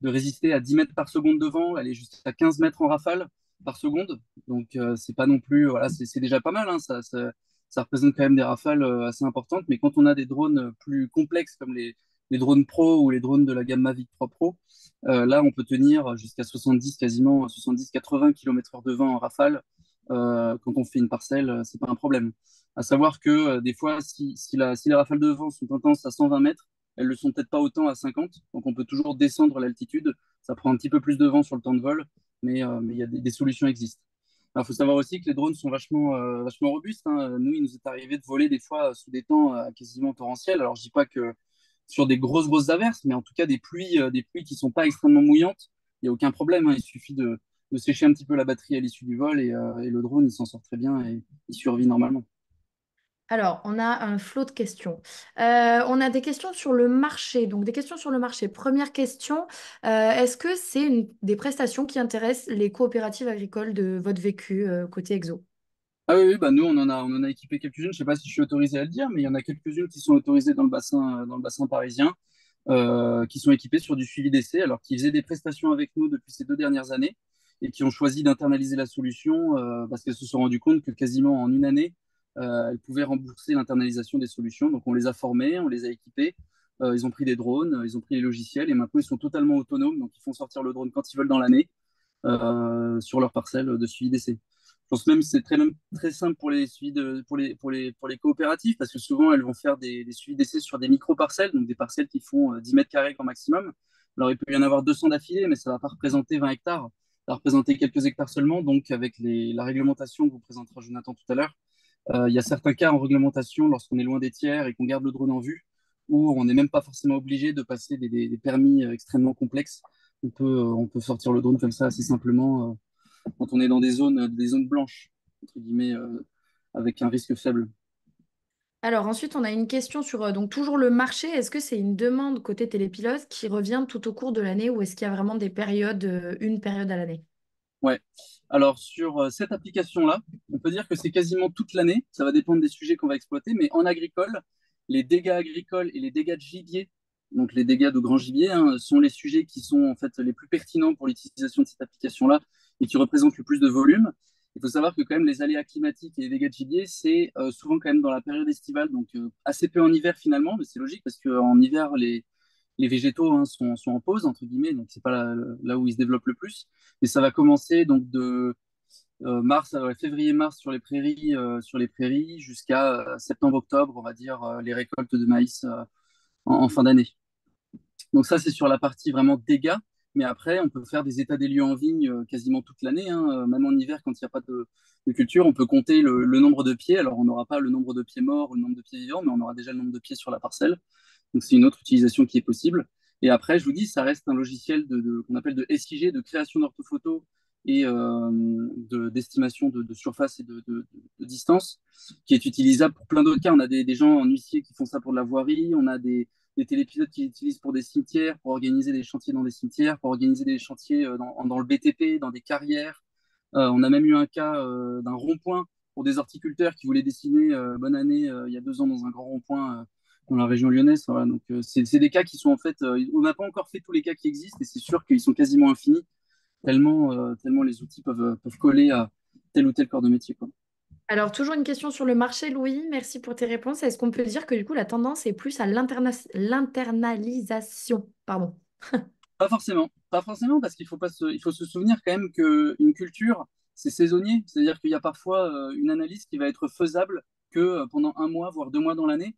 résister à 10 mètres par seconde de vent, aller jusqu'à 15 mètres en rafale par seconde. Donc, c'est pas non plus, voilà, c'est déjà pas mal, hein, ça représente quand même des rafales assez importantes. Mais quand on a des drones plus complexes comme les drones Pro ou les drones de la gamme Mavic 3 Pro, là, on peut tenir jusqu'à 70, quasiment 70-80 km/h de vent en rafale. Quand on fait une parcelle, c'est pas un problème. À savoir que des fois, si les rafales de vent sont intenses à 120 mètres, elles le sont peut-être pas autant à 50, donc on peut toujours descendre l'altitude. Ça prend un petit peu plus de vent sur le temps de vol, mais il y a des solutions existent. Il faut savoir aussi que les drones sont vachement robustes, hein. Nous, il nous est arrivé de voler des fois sous des temps quasiment torrentiels. Alors, je dis pas que sur des grosses averses, mais en tout cas des pluies qui sont pas extrêmement mouillantes, il n'y a aucun problème, hein. Il suffit de sécher un petit peu la batterie à l'issue du vol et le drone, il s'en sort très bien et il survit normalement. Alors, on a un flot de questions. On a des questions sur le marché. Donc, des questions sur le marché. Première question, est-ce que c'est des prestations qui intéressent les coopératives agricoles de votre vécu côté exo? Ah oui, oui, bah nous, on en a équipé quelques-unes. Je ne sais pas si je suis autorisé à le dire, mais il y en a quelques-unes qui sont autorisées dans le bassin parisien, qui sont équipées sur du suivi d'essai, alors qui faisaient des prestations avec nous depuis ces 2 dernières années et qui ont choisi d'internaliser la solution parce qu'elles se sont rendues compte que quasiment en une année, elles pouvaient rembourser l'internalisation des solutions. Donc on les a formés, on les a équipés, ils ont pris des drones, ils ont pris les logiciels et maintenant ils sont totalement autonomes. Donc ils font sortir le drone quand ils veulent dans l'année sur leur parcelle de suivi d'essai. Je pense même que c'est même très simple pour les suivis pour les coopératives parce que souvent elles vont faire des suivis d'essai sur des micro-parcelles, donc des parcelles qui font 10 mètres carrés grand maximum. Alors il peut y en avoir 200 d'affilée, mais ça ne va pas représenter 20 hectares. Ça va représenter quelques hectares seulement. Donc avec la réglementation que vous présentera Jonathan tout à l'heure, il y a certains cas en réglementation lorsqu'on est loin des tiers et qu'on garde le drone en vue, où on n'est même pas forcément obligé de passer des permis extrêmement complexes. On peut sortir le drone comme ça assez simplement quand on est dans des zones blanches, entre guillemets, avec un risque faible. Alors, ensuite, on a une question sur donc toujours le marché. Est-ce que c'est une demande côté télépilote qui revient tout au cours de l'année ou est-ce qu'il y a vraiment des périodes, une période à l'année? Ouais. Alors, sur cette application-là, on peut dire que c'est quasiment toute l'année. Ça va dépendre des sujets qu'on va exploiter, mais en agricole, les dégâts agricoles et les dégâts de gibier, donc les dégâts de grand gibier, hein, sont les sujets qui sont en fait les plus pertinents pour l'utilisation de cette application-là et qui représentent le plus de volume. Il faut savoir que quand même les aléas climatiques et les dégâts de gibier, c'est souvent quand même dans la période estivale, donc assez peu en hiver finalement, mais c'est logique parce qu'en hiver, les végétaux hein, sont en pause, entre guillemets, donc c'est pas là où ils se développent le plus. Mais ça va commencer donc de février-mars sur les prairies jusqu'à septembre-octobre, on va dire, les récoltes de maïs en fin d'année. Donc ça, c'est sur la partie vraiment dégâts. Mais après, on peut faire des états des lieux en vigne quasiment toute l'année, hein. Même en hiver, quand il n'y a pas de culture, on peut compter le nombre de pieds. Alors, on n'aura pas le nombre de pieds morts ou le nombre de pieds vivants, mais on aura déjà le nombre de pieds sur la parcelle. Donc, c'est une autre utilisation qui est possible. Et après, je vous dis, ça reste un logiciel qu'on appelle de SIG, de création d'orthophoto et d'estimation de surface et de distance, qui est utilisable pour plein d'autres cas. On a des gens en huissier qui font ça pour de la voirie, on a des télépilotes qui l'utilisent pour des cimetières, pour organiser des chantiers dans des cimetières, pour organiser des chantiers dans le BTP, dans des carrières. On a même eu un cas d'un rond-point pour des horticulteurs qui voulaient dessiner bonne année il y a 2 ans dans un grand rond-point dans la région lyonnaise. Voilà. Donc, c'est des cas qui sont en fait. On n'a pas encore fait tous les cas qui existent et c'est sûr qu'ils sont quasiment infinis, tellement les outils peuvent coller à tel ou tel corps de métier, quoi. Alors, toujours une question sur le marché, Louis. Merci pour tes réponses. Est-ce qu'on peut dire que du coup, la tendance est plus à l'internalisation? Pardon. Pas forcément, parce il faut se souvenir quand même qu'une culture, c'est saisonnier. C'est-à-dire qu'il y a parfois une analyse qui va être faisable que pendant un mois, voire 2 mois dans l'année.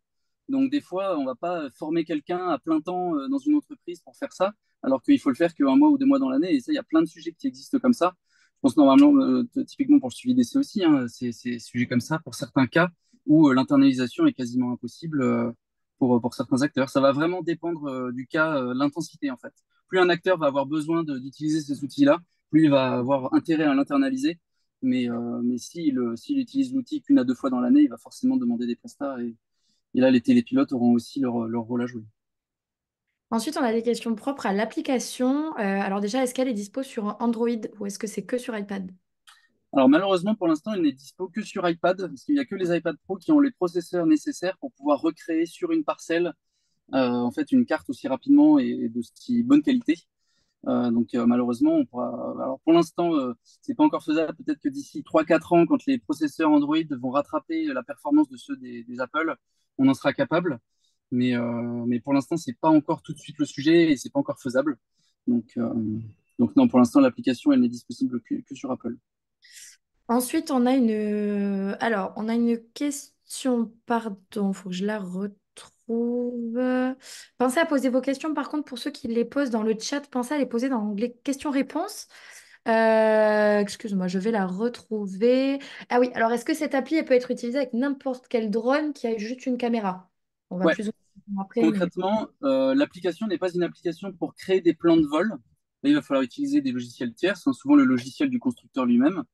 Donc, des fois, on va pas former quelqu'un à plein temps dans une entreprise pour faire ça, alors qu'il faut le faire qu'un mois ou 2 mois dans l'année. Et ça, il y a plein de sujets qui existent comme ça. Je pense normalement, typiquement pour le suivi d'essai aussi, hein, c'est sujets comme ça pour certains cas où l'internalisation est quasiment impossible pour certains acteurs. Ça va vraiment dépendre du cas, l'intensité en fait. Plus un acteur va avoir besoin d'utiliser ces outils-là, Lui, il va avoir intérêt à l'internaliser, mais s'il utilise l'outil qu'une à deux fois dans l'année, il va forcément demander des prestats et là, les télépilotes auront aussi leur rôle à jouer. Ensuite, on a des questions propres à l'application. Alors déjà, est-ce qu'elle est dispo sur Android ou est-ce que c'est que sur iPad? Alors malheureusement, pour l'instant, il n'est dispo que sur iPad, parce qu'il n'y a que les iPad Pro qui ont les processeurs nécessaires pour pouvoir recréer sur une parcelle en fait une carte aussi rapidement et de si bonne qualité. Malheureusement, on pourra. Alors pour l'instant, c'est pas encore faisable. Peut-être que d'ici 3-4 ans, quand les processeurs Android vont rattraper la performance de ceux des Apple, on en sera capable. Mais pour l'instant, c'est pas encore tout de suite le sujet et c'est pas encore faisable. Donc, euh, donc non, pour l'instant, l'application, elle n'est disponible que sur Apple. Ensuite, alors, on a une question, pardon, faut que je la retrouve. Pensez à poser vos questions, par contre, pour ceux qui les posent dans le chat, pensez à les poser dans l'onglet questions-réponses. Excuse-moi, je vais la retrouver. Ah oui, alors est-ce que cette appli, elle peut être utilisée avec n'importe quel drone qui a juste une caméra? On va Ouais, plus ou moins après, mais... concrètement, l'application n'est pas une application pour créer des plans de vol. Là, il va falloir utiliser des logiciels tiers, c'est souvent le logiciel du constructeur lui-même.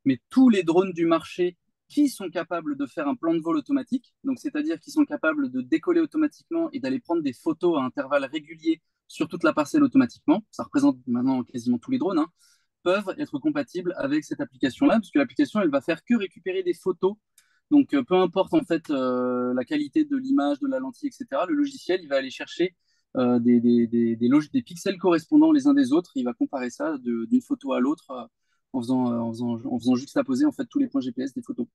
Mais tous les drones du marché qui sont capables de faire un plan de vol automatique, donc c'est-à-dire qui sont capables de décoller automatiquement et d'aller prendre des photos à intervalles réguliers sur toute la parcelle automatiquement, ça représente maintenant quasiment tous les drones, hein, peuvent être compatibles avec cette application-là, parce que l'application, elle va faire que récupérer des photos. Donc, peu importe en fait la qualité de l'image, de la lentille, etc., le logiciel, il va aller chercher des pixels correspondants les uns des autres. Il va comparer ça d'une photo à l'autre en faisant juxtaposer en fait tous les points GPS des photos,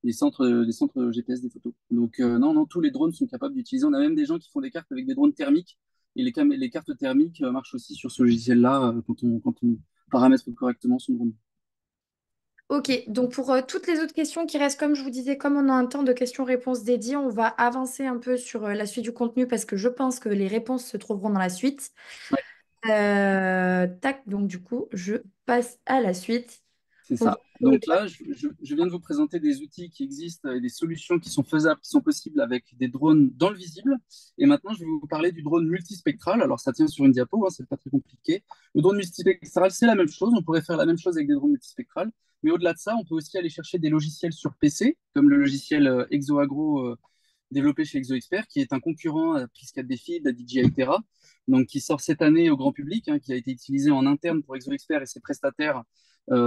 les centres GPS des photos. Donc, non, non, tous les drones sont capables d'utiliser. On a même des gens qui font des cartes avec des drones thermiques. Et les cartes thermiques marchent aussi sur ce logiciel-là quand on paramètre correctement son drone. Ok, donc pour toutes les autres questions qui restent, comme je vous disais, comme on a un temps de questions-réponses dédié, on va avancer un peu sur la suite du contenu parce que je pense que les réponses se trouveront dans la suite. Ouais, Tac, donc du coup, je passe à la suite. c'est On va ça. sur le Donc là, je viens de vous présenter des outils qui existent et des solutions qui sont faisables, qui sont possibles avec des drones dans le visible. Et maintenant, je vais vous parler du drone multispectral. Alors, ça tient sur une diapo, hein, c'est pas très compliqué. Le drone multispectral, c'est la même chose. On pourrait faire la même chose avec des drones multispectrales. Mais au-delà de ça, on peut aussi aller chercher des logiciels sur PC, comme le logiciel ExoAgro développé chez ExoExpert, qui est un concurrent à Prisca Défi, à DJI Terra, donc qui sort cette année au grand public, hein, qui a été utilisé en interne pour ExoExpert et ses prestataires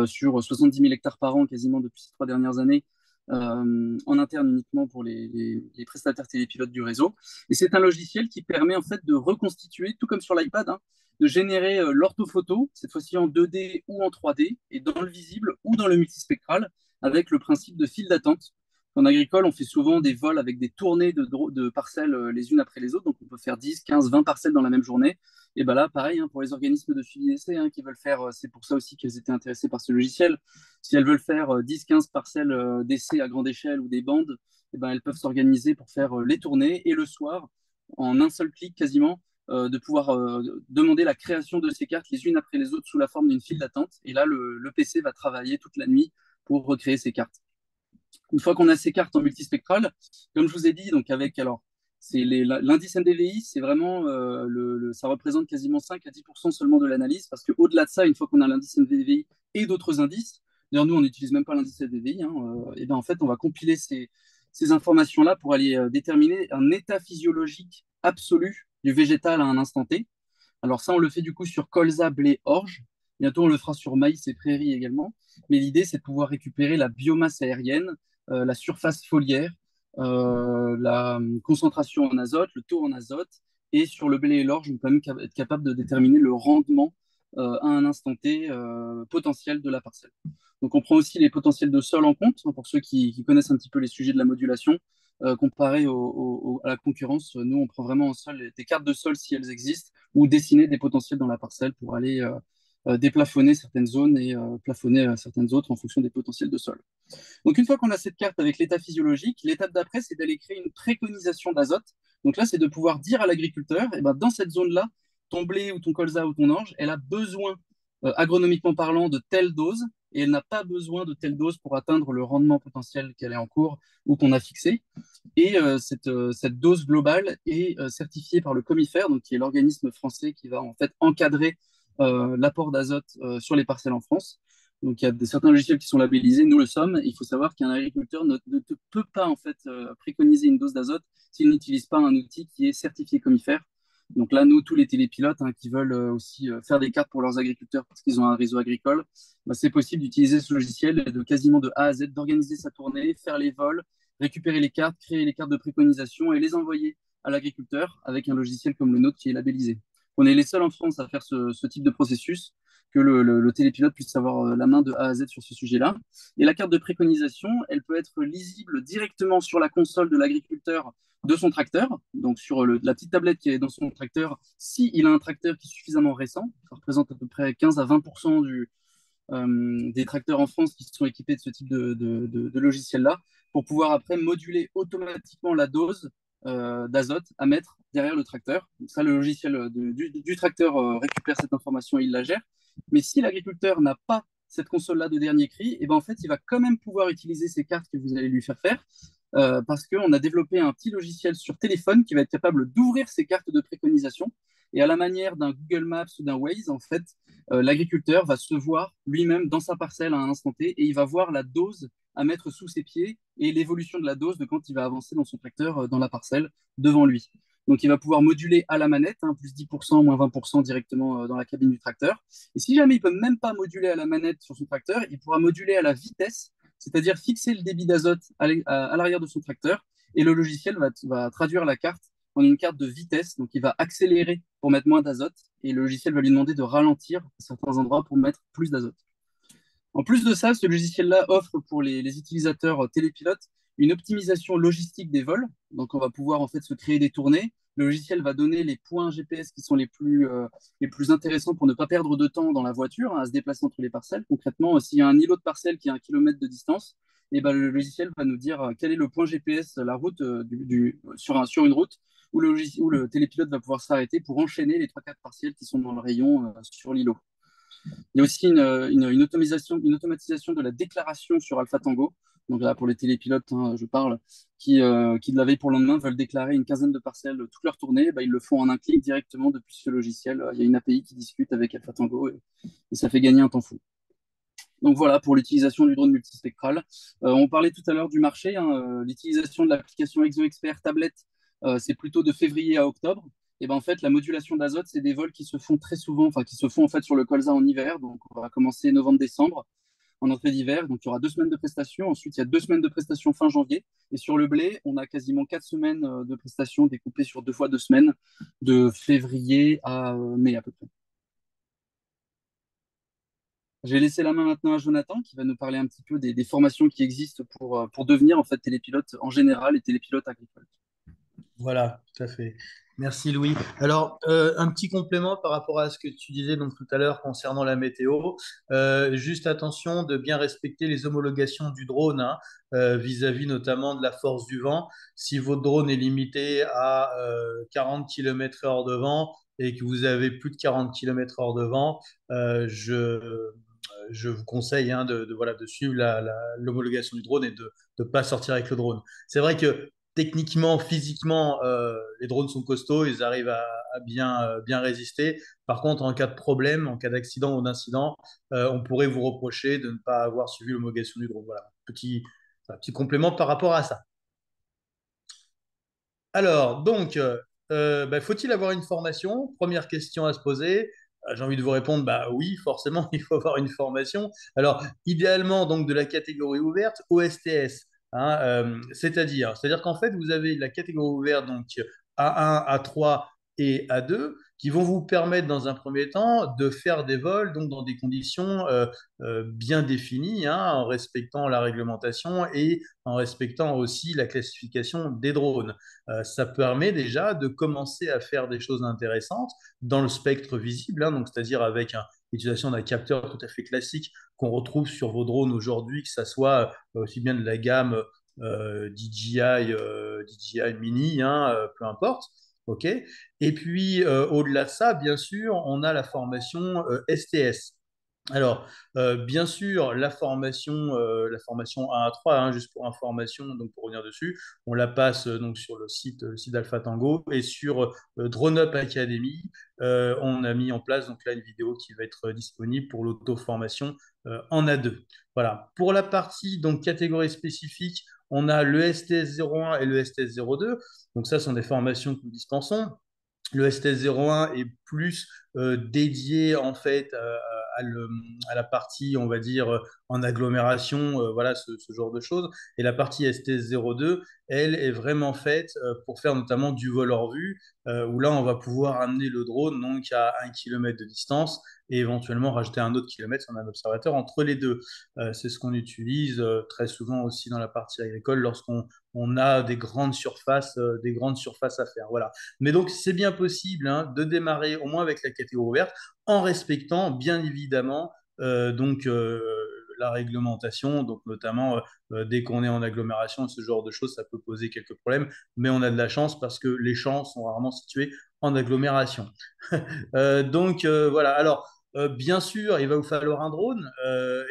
sur 70 000 hectares par an quasiment depuis ces 3 dernières années, en interne uniquement pour les prestataires télépilotes du réseau. Et c'est un logiciel qui permet en fait de reconstituer, tout comme sur l'iPad, hein, de générer l'orthophoto, cette fois-ci en 2D ou en 3D, et dans le visible ou dans le multispectral, avec le principe de file d'attente. En agricole, on fait souvent des vols avec des tournées de parcelles les unes après les autres. Donc, on peut faire 10, 15, 20 parcelles dans la même journée. Et ben là, pareil, hein, pour les organismes de suivi d'essai hein, qui veulent faire, c'est pour ça aussi qu'elles étaient intéressées par ce logiciel. Si elles veulent faire 10, 15 parcelles d'essai à grande échelle ou des bandes, et ben, elles peuvent s'organiser pour faire les tournées et le soir, en un seul clic quasiment, de pouvoir demander la création de ces cartes les unes après les autres sous la forme d'une file d'attente. Et là, le PC va travailler toute la nuit pour recréer ces cartes. Une fois qu'on a ces cartes en multispectral, comme je vous ai dit, donc avec alors c'est l'indice NDVI, c'est vraiment ça représente quasiment 5 à 10% seulement de l'analyse, parce qu'au-delà de ça, une fois qu'on a l'indice NDVI et d'autres indices, d'ailleurs nous on n'utilise même pas l'indice NDVI, hein, et bien en fait on va compiler ces informations-là pour aller déterminer un état physiologique absolu du végétal à un instant T. Alors ça, on le fait du coup sur colza, blé, orge. Bientôt, on le fera sur maïs et prairies également. Mais l'idée, c'est de pouvoir récupérer la biomasse aérienne, la surface foliaire, la concentration en azote, le taux en azote. Et sur le blé et l'orge, on peut même être capable de déterminer le rendement à un instant T potentiel de la parcelle. Donc, on prend aussi les potentiels de sol en compte, hein, pour ceux qui connaissent un petit peu les sujets de la modulation. Comparé à la concurrence, nous, on prend vraiment en sol des cartes de sol si elles existent ou dessiner des potentiels dans la parcelle pour aller déplafonner certaines zones et plafonner certaines autres en fonction des potentiels de sol. Donc, une fois qu'on a cette carte avec l'état physiologique, l'étape d'après, c'est d'aller créer une préconisation d'azote. Donc là, c'est de pouvoir dire à l'agriculteur, eh ben, dans cette zone-là, ton blé ou ton colza ou ton orge, elle a besoin, agronomiquement parlant, de telle dose, et elle n'a pas besoin de telle dose pour atteindre le rendement potentiel qu'elle est en cours ou qu'on a fixé. Et cette dose globale est certifiée par le Comifère, donc qui est l'organisme français qui va en fait encadrer l'apport d'azote sur les parcelles en France. Donc, il y a certains logiciels qui sont labellisés, nous le sommes. Il faut savoir qu'un agriculteur ne peut pas en fait préconiser une dose d'azote s'il n'utilise pas un outil qui est certifié comifère. Donc là, nous, tous les télépilotes qui veulent aussi faire des cartes pour leurs agriculteurs parce qu'ils ont un réseau agricole, bah, c'est possible d'utiliser ce logiciel et de quasiment de A à Z, d'organiser sa tournée, faire les vols, récupérer les cartes, créer les cartes de préconisation et les envoyer à l'agriculteur avec un logiciel comme le nôtre qui est labellisé. On est les seuls en France à faire ce type de processus, que le télépilote puisse avoir la main de A à Z sur ce sujet-là. Et la carte de préconisation, elle peut être lisible directement sur la console de l'agriculteur de son tracteur, donc sur la petite tablette qui est dans son tracteur, s'il a un tracteur qui est suffisamment récent, ça représente à peu près 15 à 20% des tracteurs en France qui sont équipés de ce type de logiciel-là, pour pouvoir après moduler automatiquement la dose d'azote à mettre derrière le tracteur. Donc ça, le logiciel du tracteur récupère cette information et il la gère. Mais si l'agriculteur n'a pas cette console-là de dernier cri, et ben en fait, il va quand même pouvoir utiliser ces cartes que vous allez lui faire faire, parce qu'on a développé un petit logiciel sur téléphone qui va être capable d'ouvrir ces cartes de préconisation. Et à la manière d'un Google Maps ou d'un Waze, en fait, l'agriculteur va se voir lui-même dans sa parcelle à un instant T et il va voir la dose à mettre sous ses pieds et l'évolution de la dose de quand il va avancer dans son tracteur dans la parcelle devant lui. Donc il va pouvoir moduler à la manette, plus 10%, moins 20% directement dans la cabine du tracteur. Et si jamais il ne peut même pas moduler à la manette sur son tracteur, il pourra moduler à la vitesse, c'est-à-dire fixer le débit d'azote à l'arrière de son tracteur et le logiciel va traduire la carte en une carte de vitesse. Donc, il va accélérer pour mettre moins d'azote et le logiciel va lui demander de ralentir à certains endroits pour mettre plus d'azote. En plus de ça, ce logiciel-là offre pour les utilisateurs télépilotes une optimisation logistique des vols. Donc, on va pouvoir en fait se créer des tournées. Le logiciel va donner les points GPS qui sont les plus intéressants pour ne pas perdre de temps dans la voiture à se déplacer entre les parcelles. Concrètement, s'il y a un îlot de parcelle qui est à 1 kilomètre de distance, et ben, le logiciel va nous dire quel est le point GPS, la route sur une route où le télépilote va pouvoir s'arrêter pour enchaîner les 3-4 parcelles qui sont dans le rayon sur l'îlot. Il y a aussi une automatisation de la déclaration sur Alpha Tango. Donc là, pour les télépilotes, je parle, qui de la veille pour le lendemain veulent déclarer une quinzaine de parcelles toute leur tournée, bah, ils le font en un clic directement depuis ce logiciel. Il y a une API qui discute avec Alpha Tango et ça fait gagner un temps fou. Donc voilà pour l'utilisation du drone multispectral. On parlait tout à l'heure du marché. L'utilisation de l'application ExoExpert tablette, c'est plutôt de février à octobre. Et ben en fait, la modulation d'azote, c'est des vols qui se font très souvent, enfin qui se font en fait sur le colza en hiver. Donc on va commencer novembre-décembre en entrée d'hiver. Donc il y aura 2 semaines de prestations. Ensuite, il y a 2 semaines de prestations fin janvier. Et sur le blé, on a quasiment 4 semaines de prestations découpées sur 2 fois 2 semaines, de février à mai à peu près. Je vais laisser la main maintenant à Jonathan qui va nous parler un petit peu des formations qui existent pour devenir en fait télépilote en général et télépilote agricole. Voilà, tout à fait. Merci Louis. Alors, un petit complément par rapport à ce que tu disais donc tout à l'heure concernant la météo. Juste attention de bien respecter les homologations du drone vis-à-vis notamment de la force du vent. Si votre drone est limité à 40 km/h de vent et que vous avez plus de 40 km/h de vent, je vous conseille voilà, de suivre l'homologation du drone et de ne pas sortir avec le drone. C'est vrai que techniquement, physiquement, les drones sont costauds, ils arrivent à bien résister. Par contre, en cas de problème, en cas d'accident ou d'incident, on pourrait vous reprocher de ne pas avoir suivi l'homologation du drone. Voilà, petit complément par rapport à ça. Alors, donc, faut-il avoir une formation? Première question à se poser. J'ai envie de vous répondre, bah oui, forcément, il faut avoir une formation. Alors, idéalement, donc, de la catégorie ouverte au STS. C'est-à-dire qu'en fait, vous avez la catégorie ouverte, donc A1, A3 et A2, qui vont vous permettre, dans un premier temps, de faire des vols donc, dans des conditions bien définies, en respectant la réglementation et en respectant aussi la classification des drones. Ça permet déjà de commencer à faire des choses intéressantes dans le spectre visible, donc c'est-à-dire avec l'utilisation d'un capteur tout à fait classique qu'on retrouve sur vos drones aujourd'hui, que ce soit aussi bien de la gamme DJI Mini, peu importe. OK. Et puis, au-delà de ça, bien sûr, on a la formation STS. Alors, bien sûr, la formation 1 à 3, hein, juste pour information, donc pour revenir dessus, on la passe donc sur le site d'Alpha Tango et sur Drone Up Academy. On a mis en place donc là une vidéo qui va être disponible pour l'auto-formation en A2. Voilà. Pour la partie donc catégorie spécifique, on a le STS 01 et le STS 02. Donc ça, ce sont des formations que nous dispensons. Le STS 01 est plus dédié en fait à, le- à la partie, on va dire, en agglomération, voilà, ce genre de choses. Et la partie STS 02, elle est vraiment faite pour faire notamment du vol hors vue, où là, on va pouvoir amener le drone donc à 1 kilomètre de distance et éventuellement rajouter un autre kilomètre si on a un observateur entre les deux. C'est ce qu'on utilise très souvent aussi dans la partie agricole lorsqu'on a des grandes surfaces à faire. Voilà. Mais donc, c'est bien possible hein, de démarrer au moins avec la catégorie ouverte en respectant bien évidemment donc la réglementation, donc notamment dès qu'on est en agglomération, ce genre de choses, ça peut poser quelques problèmes, mais on a de la chance parce que les champs sont rarement situés en agglomération. Voilà. Alors, bien sûr, il va vous falloir un drone,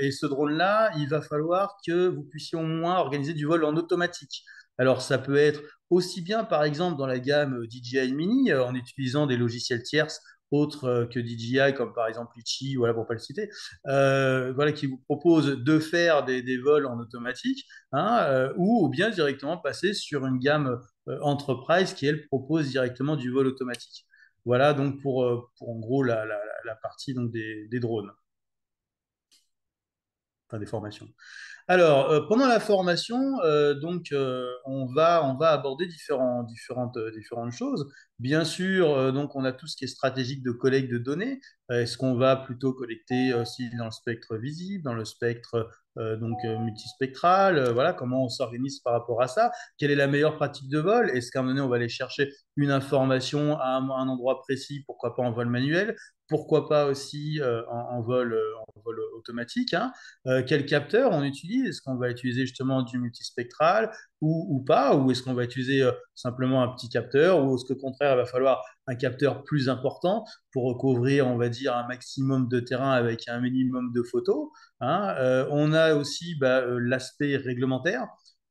et ce drone-là, il va falloir que vous puissiez au moins organiser du vol en automatique. Alors, ça peut être aussi bien, par exemple, dans la gamme DJI Mini, en utilisant des logiciels tierces autres que DJI, comme par exemple Litchi, voilà, pour ne pas le citer, voilà, qui vous propose de faire des vols en automatique, hein, ou bien directement passer sur une gamme Enterprise qui, elle, propose directement du vol automatique. Voilà donc pour en gros la partie donc, des drones, enfin des formations. Alors, pendant la formation, on va aborder différentes choses. Bien sûr, donc on a tout ce qui est stratégique de collecte de données. Est-ce qu'on va plutôt collecter aussi dans le spectre visible, dans le spectre multispectral? Voilà, comment on s'organise par rapport à ça? Quelle est la meilleure pratique de vol? Est-ce qu'à un moment donné, on va aller chercher une information à un endroit précis? Pourquoi pas en vol manuel? Pourquoi pas aussi en vol automatique, hein? Quel capteur on utilise? Est-ce qu'on va utiliser justement du multispectral ou pas? Ou est-ce qu'on va utiliser simplement un petit capteur? Ou est-ce qu'au contraire, il va falloir un capteur plus important pour recouvrir, on va dire, un maximum de terrain avec un minimum de photos, hein? On a aussi l'aspect réglementaire.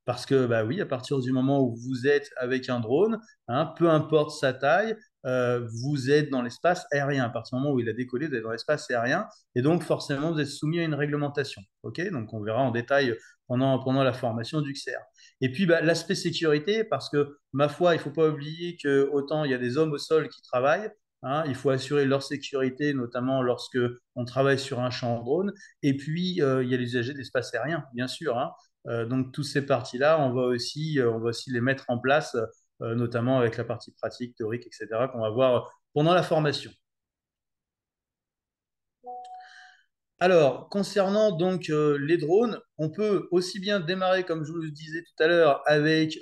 Parce que, bah oui, à partir du moment où vous êtes avec un drone, hein, peu importe sa taille, vous êtes dans l'espace aérien. À partir du moment où il a décollé, vous êtes dans l'espace aérien. Et donc, forcément, vous êtes soumis à une réglementation. OK? Donc, on verra en détail pendant la formation du XR. Et puis, l'aspect sécurité, parce que, ma foi, il ne faut pas oublier que autant il y a des hommes au sol qui travaillent, hein, il faut assurer leur sécurité, notamment lorsque on travaille sur un champ en drone. Et puis, il y a les usagers de l'espace aérien, bien sûr, hein. Donc, toutes ces parties-là, on va aussi les mettre en place, notamment avec la partie pratique, théorique, etc., qu'on va voir pendant la formation. Alors, concernant donc les drones, on peut aussi bien démarrer, comme je vous le disais tout à l'heure, avec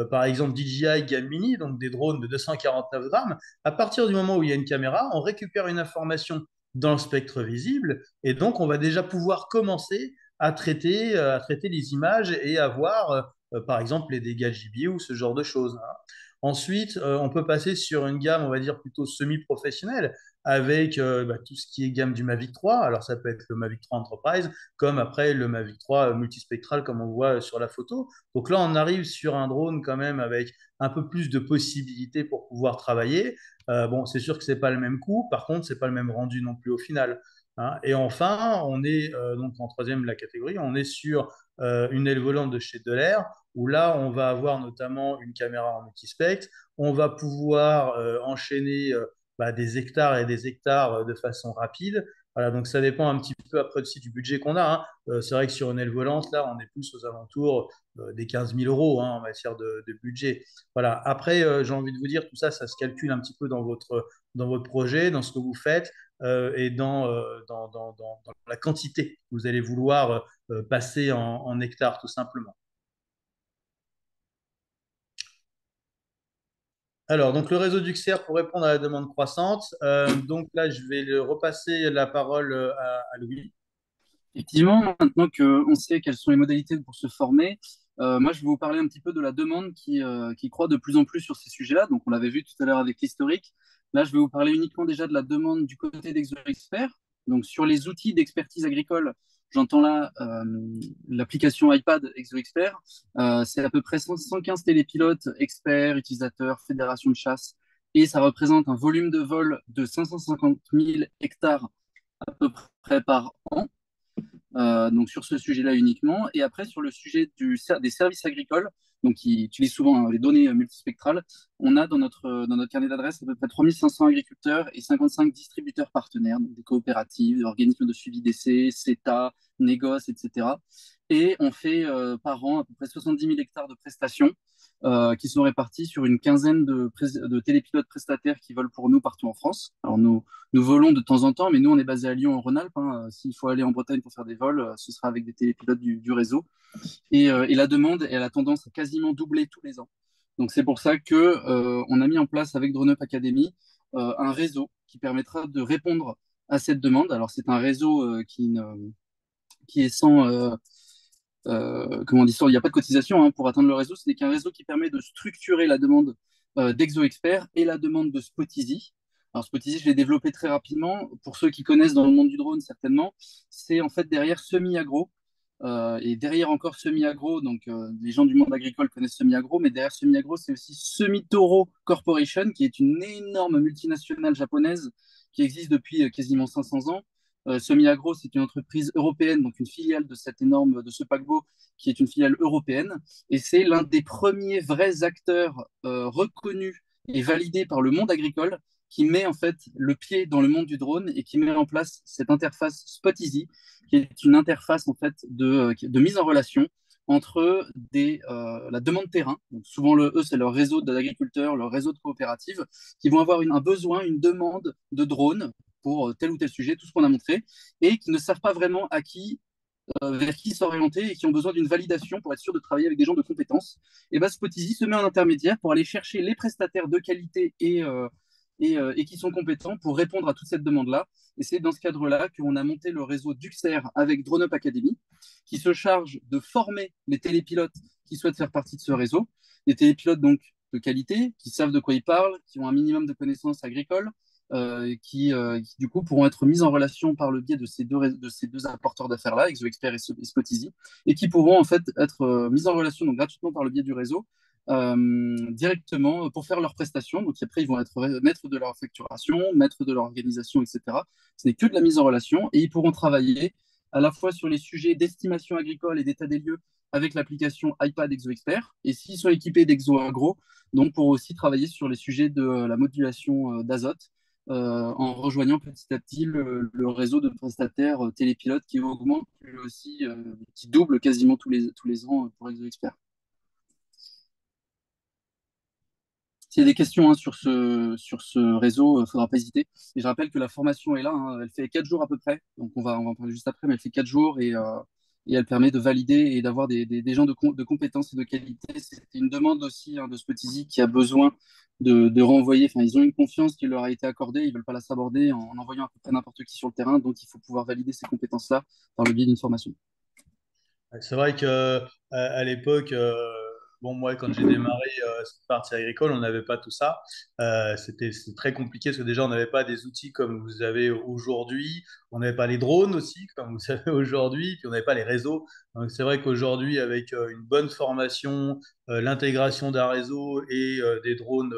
par exemple DJI Gamme Mini, donc des drones de 249 grammes. À partir du moment où il y a une caméra, on récupère une information dans le spectre visible et donc on va déjà pouvoir commencer à traiter les images et à voir par exemple les dégâts gibier ou ce genre de choses, hein. Ensuite, on peut passer sur une gamme, on va dire, plutôt semi-professionnelle avec tout ce qui est gamme du Mavic 3. Alors, ça peut être le Mavic 3 Enterprise, comme après le Mavic 3 multispectral, comme on voit sur la photo. Donc là, on arrive sur un drone quand même avec un peu plus de possibilités pour pouvoir travailler. Bon, c'est sûr que c'est pas le même coût. Par contre, c'est pas le même rendu non plus au final, hein. Et enfin, on est donc en troisième de la catégorie, on est sur une aile volante de chez Delair, où là, on va avoir notamment une caméra en multispectre. On va pouvoir enchaîner des hectares et des hectares de façon rapide. Voilà, donc ça dépend un petit peu après aussi du budget qu'on a, hein. C'est vrai que sur une aile volante, là, on est plus aux alentours des 15 000 euros hein, en matière de budget. Voilà. Après, j'ai envie de vous dire, tout ça, ça se calcule un petit peu dans votre projet, dans ce que vous faites et dans la quantité que vous allez vouloir passer en hectares, tout simplement. Alors, donc le réseau du XR pour répondre à la demande croissante. Donc là, je vais repasser la parole à Louis. Effectivement, maintenant qu'on sait quelles sont les modalités pour se former, moi je vais vous parler un petit peu de la demande qui croît de plus en plus sur ces sujets-là. Donc on l'avait vu tout à l'heure avec l'historique. Là, je vais vous parler uniquement déjà de la demande du côté d'ExoExpert. Donc, sur les outils d'expertise agricole, j'entends là l'application iPad ExoExpert. C'est à peu près 115 télépilotes, experts, utilisateurs, fédérations de chasse, et ça représente un volume de vol de 550 000 hectares à peu près par an. Donc sur ce sujet-là uniquement. Et après, sur le sujet des services agricoles, donc qui utilisent souvent les données multispectrales, on a dans notre carnet d'adresses à peu près 3500 agriculteurs et 55 distributeurs partenaires, donc des coopératives, des organismes de suivi d'essais, CETA, Négoce, etc. Et on fait par an à peu près 70 000 hectares de prestations qui sont répartis sur une quinzaine de télépilotes prestataires qui volent pour nous partout en France. Alors nous volons de temps en temps, mais nous on est basé à Lyon en Rhône-Alpes, hein. S'il faut aller en Bretagne pour faire des vols, ce sera avec des télépilotes du réseau. Et la demande, elle a tendance à quasiment doubler tous les ans. Donc c'est pour ça que on a mis en place avec DroneUp Academy un réseau qui permettra de répondre à cette demande. Alors c'est un réseau qui est sans comment on dit ça, il n'y a pas de cotisation hein, pour atteindre le réseau. Ce n'est qu'un réseau qui permet de structurer la demande d'ExoExpert et la demande de Spotizy. Alors Spotizy, je l'ai développé très rapidement. Pour ceux qui connaissent dans le monde du drone, certainement, c'est en fait derrière Semi-Agro. Et derrière encore Semi-Agro, donc les gens du monde agricole connaissent Semi-Agro, mais derrière Semi-Agro, c'est aussi Semi-Toro Corporation, qui est une énorme multinationale japonaise qui existe depuis quasiment 500 ans. Semi-Agro, c'est une entreprise européenne, donc une filiale de ce paquebot, qui est une filiale européenne, et c'est l'un des premiers vrais acteurs reconnus et validés par le monde agricole qui met en fait le pied dans le monde du drone et qui met en place cette interface Spotizy, qui est une interface en fait de mise en relation entre la demande terrain, donc souvent eux c'est leur réseau d'agriculteurs, leur réseau de coopératives, qui vont avoir un besoin, une demande de drone pour tel ou tel sujet, tout ce qu'on a montré, et qui ne savent pas vraiment vers qui s'orienter et qui ont besoin d'une validation pour être sûr de travailler avec des gens de compétences. Et ben, Spotizy se met en intermédiaire pour aller chercher les prestataires de qualité et qui sont compétents pour répondre à toute cette demande-là. Et c'est dans ce cadre-là qu'on a monté le réseau d'UXER avec DroneUp Academy, qui se charge de former les télépilotes qui souhaitent faire partie de ce réseau. Des télépilotes donc de qualité, qui savent de quoi ils parlent, qui ont un minimum de connaissances agricoles, qui, du coup pourront être mis en relation par le biais de ces deux apporteurs d'affaires-là, ExoExpert et Spotizy, et qui pourront en fait être mis en relation donc, gratuitement par le biais du réseau directement pour faire leurs prestations. Donc après, ils vont être maîtres de leur facturation, maîtres de leur organisation, etc. Ce n'est que de la mise en relation et ils pourront travailler à la fois sur les sujets d'estimation agricole et d'état des lieux avec l'application iPad ExoExpert. Et s'ils sont équipés d'ExoAgro, donc pour aussi travailler sur les sujets de la modulation d'azote en rejoignant petit à petit le réseau de prestataires télépilotes qui augmente lui aussi, qui double quasiment tous les ans pour ExoExpert. S'il y a des questions hein, sur ce réseau, il ne faudra pas hésiter. Et je rappelle que la formation est là, hein, elle fait 4 jours à peu près. Donc on va en parler juste après, mais elle fait 4 jours et elle permet de valider et d'avoir des gens de compétences et de qualité. C'est une demande aussi hein, de Spotizy qui a besoin de renvoyer. Enfin, ils ont une confiance qui leur a été accordée, ils ne veulent pas la saborder en envoyant à peu près n'importe qui sur le terrain. Donc il faut pouvoir valider ces compétences-là par le biais d'une formation. C'est vrai que à l'époque, bon moi quand j'ai démarré cette partie agricole, on n'avait pas tout ça. C'était très compliqué parce que déjà on n'avait pas des outils comme vous avez aujourd'hui. On n'avait pas les drones aussi comme vous savez aujourd'hui, puis on n'avait pas les réseaux. Donc c'est vrai qu'aujourd'hui avec une bonne formation, l'intégration d'un réseau et des drones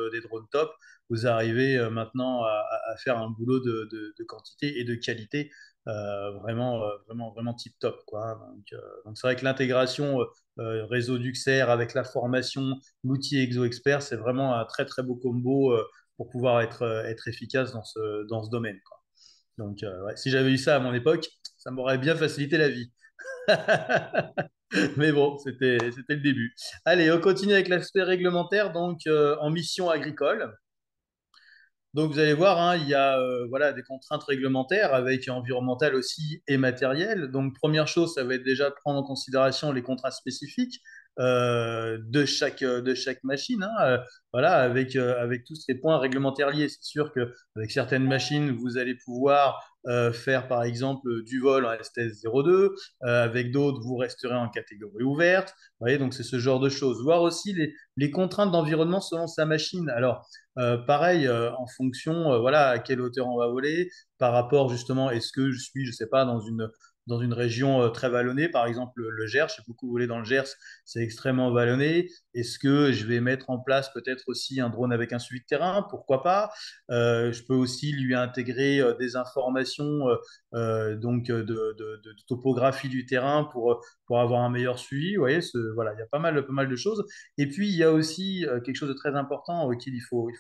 top, vous arrivez maintenant à faire un boulot de quantité et de qualité vraiment tip top quoi. Donc c'est vrai que l'intégration réseau d'UXER avec la formation, l'outil ExoExpert, c'est vraiment un très très beau combo pour pouvoir être efficace dans ce domaine, quoi. Donc ouais, si j'avais eu ça à mon époque, ça m'aurait bien facilité la vie. Mais bon, c'était le début. Allez, on continue avec l'aspect réglementaire, donc en mission agricole. Donc, vous allez voir, hein, il y a voilà, des contraintes réglementaires avec environnementales aussi et matérielles. Donc, première chose, ça va être déjà de prendre en considération les contrats spécifiques de chaque machine, hein, voilà, avec tous ces points réglementaires liés. C'est sûr qu'avec certaines machines, vous allez pouvoir faire par exemple du vol en STS 02, avec d'autres, vous resterez en catégorie ouverte. Vous voyez, donc c'est ce genre de choses. Voir aussi les contraintes d'environnement selon sa machine. Alors, pareil, en fonction, voilà, à quelle hauteur on va voler, par rapport justement, est-ce que je suis, je sais pas, dans une région très vallonnée, par exemple le Gers, j'ai beaucoup volé dans le Gers, c'est extrêmement vallonné. Est-ce que je vais mettre en place peut-être aussi un drone avec un suivi de terrain? Pourquoi pas? Je peux aussi lui intégrer des informations de topographie du terrain pour avoir un meilleur suivi. Vous voyez, voilà, il y a pas mal de choses. Et puis, il y a aussi quelque chose de très important auquel il faut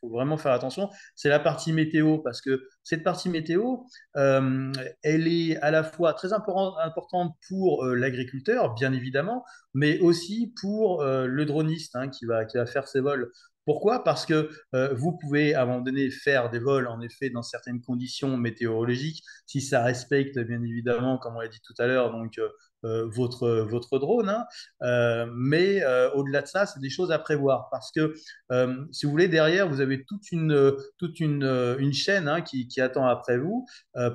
vraiment faire attention, c'est la partie météo, parce que cette partie météo, euh, elle est à la fois très importante pour l'agriculteur, bien évidemment, mais aussi pour le droniste hein, qui va faire ses vols. Pourquoi? Parce que vous pouvez à un moment donné faire des vols, en effet, dans certaines conditions météorologiques, si ça respecte bien évidemment, comme on l'a dit tout à l'heure, donc votre drone. Hein. Mais au-delà de ça, c'est des choses à prévoir parce que si vous voulez, derrière, vous avez une chaîne hein, qui attend après vous.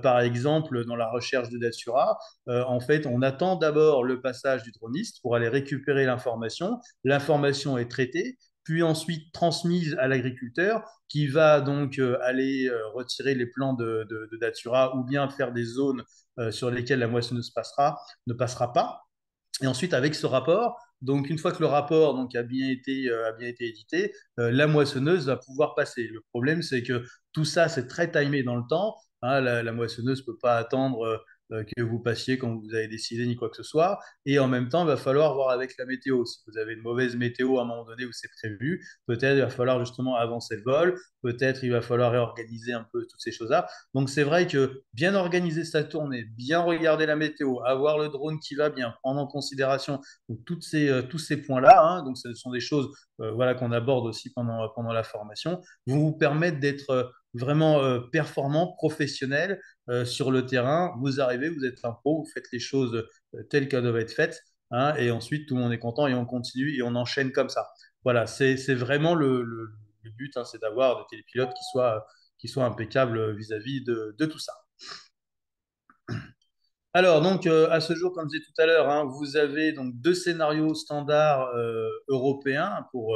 Par exemple, dans la recherche de Datura, en fait, on attend d'abord le passage du droniste pour aller récupérer l'information. L'information est traitée, puis ensuite transmise à l'agriculteur qui va donc aller retirer les plants de Datura ou bien faire des zones sur lesquelles la moissonneuse ne passera pas. Et ensuite, avec ce rapport, donc une fois que le rapport donc, a bien été édité, la moissonneuse va pouvoir passer. Le problème, c'est que tout ça, c'est très timé dans le temps. Hein, la moissonneuse ne peut pas attendre que vous passiez quand vous avez décidé ni quoi que ce soit. Et en même temps, il va falloir voir avec la météo. Si vous avez une mauvaise météo à un moment donné où c'est prévu, peut-être il va falloir justement avancer le vol, peut-être il va falloir réorganiser un peu toutes ces choses-là. Donc c'est vrai que bien organiser sa tournée, bien regarder la météo, avoir le drone qui va bien, prendre en considération donc, tous ces points-là, hein, donc ce sont des choses voilà, qu'on aborde aussi pendant la formation, vont vous permettre d'être vraiment performant, professionnel sur le terrain. Vous arrivez, vous êtes un pro, vous faites les choses telles qu'elles doivent être faites, hein, et ensuite tout le monde est content et on continue et on enchaîne comme ça. Voilà, c'est vraiment le but, hein, c'est d'avoir des télépilotes qui soient impeccables vis-à-vis de tout ça. Alors, donc, à ce jour, comme je disais tout à l'heure, hein, vous avez donc deux scénarios standards européens pour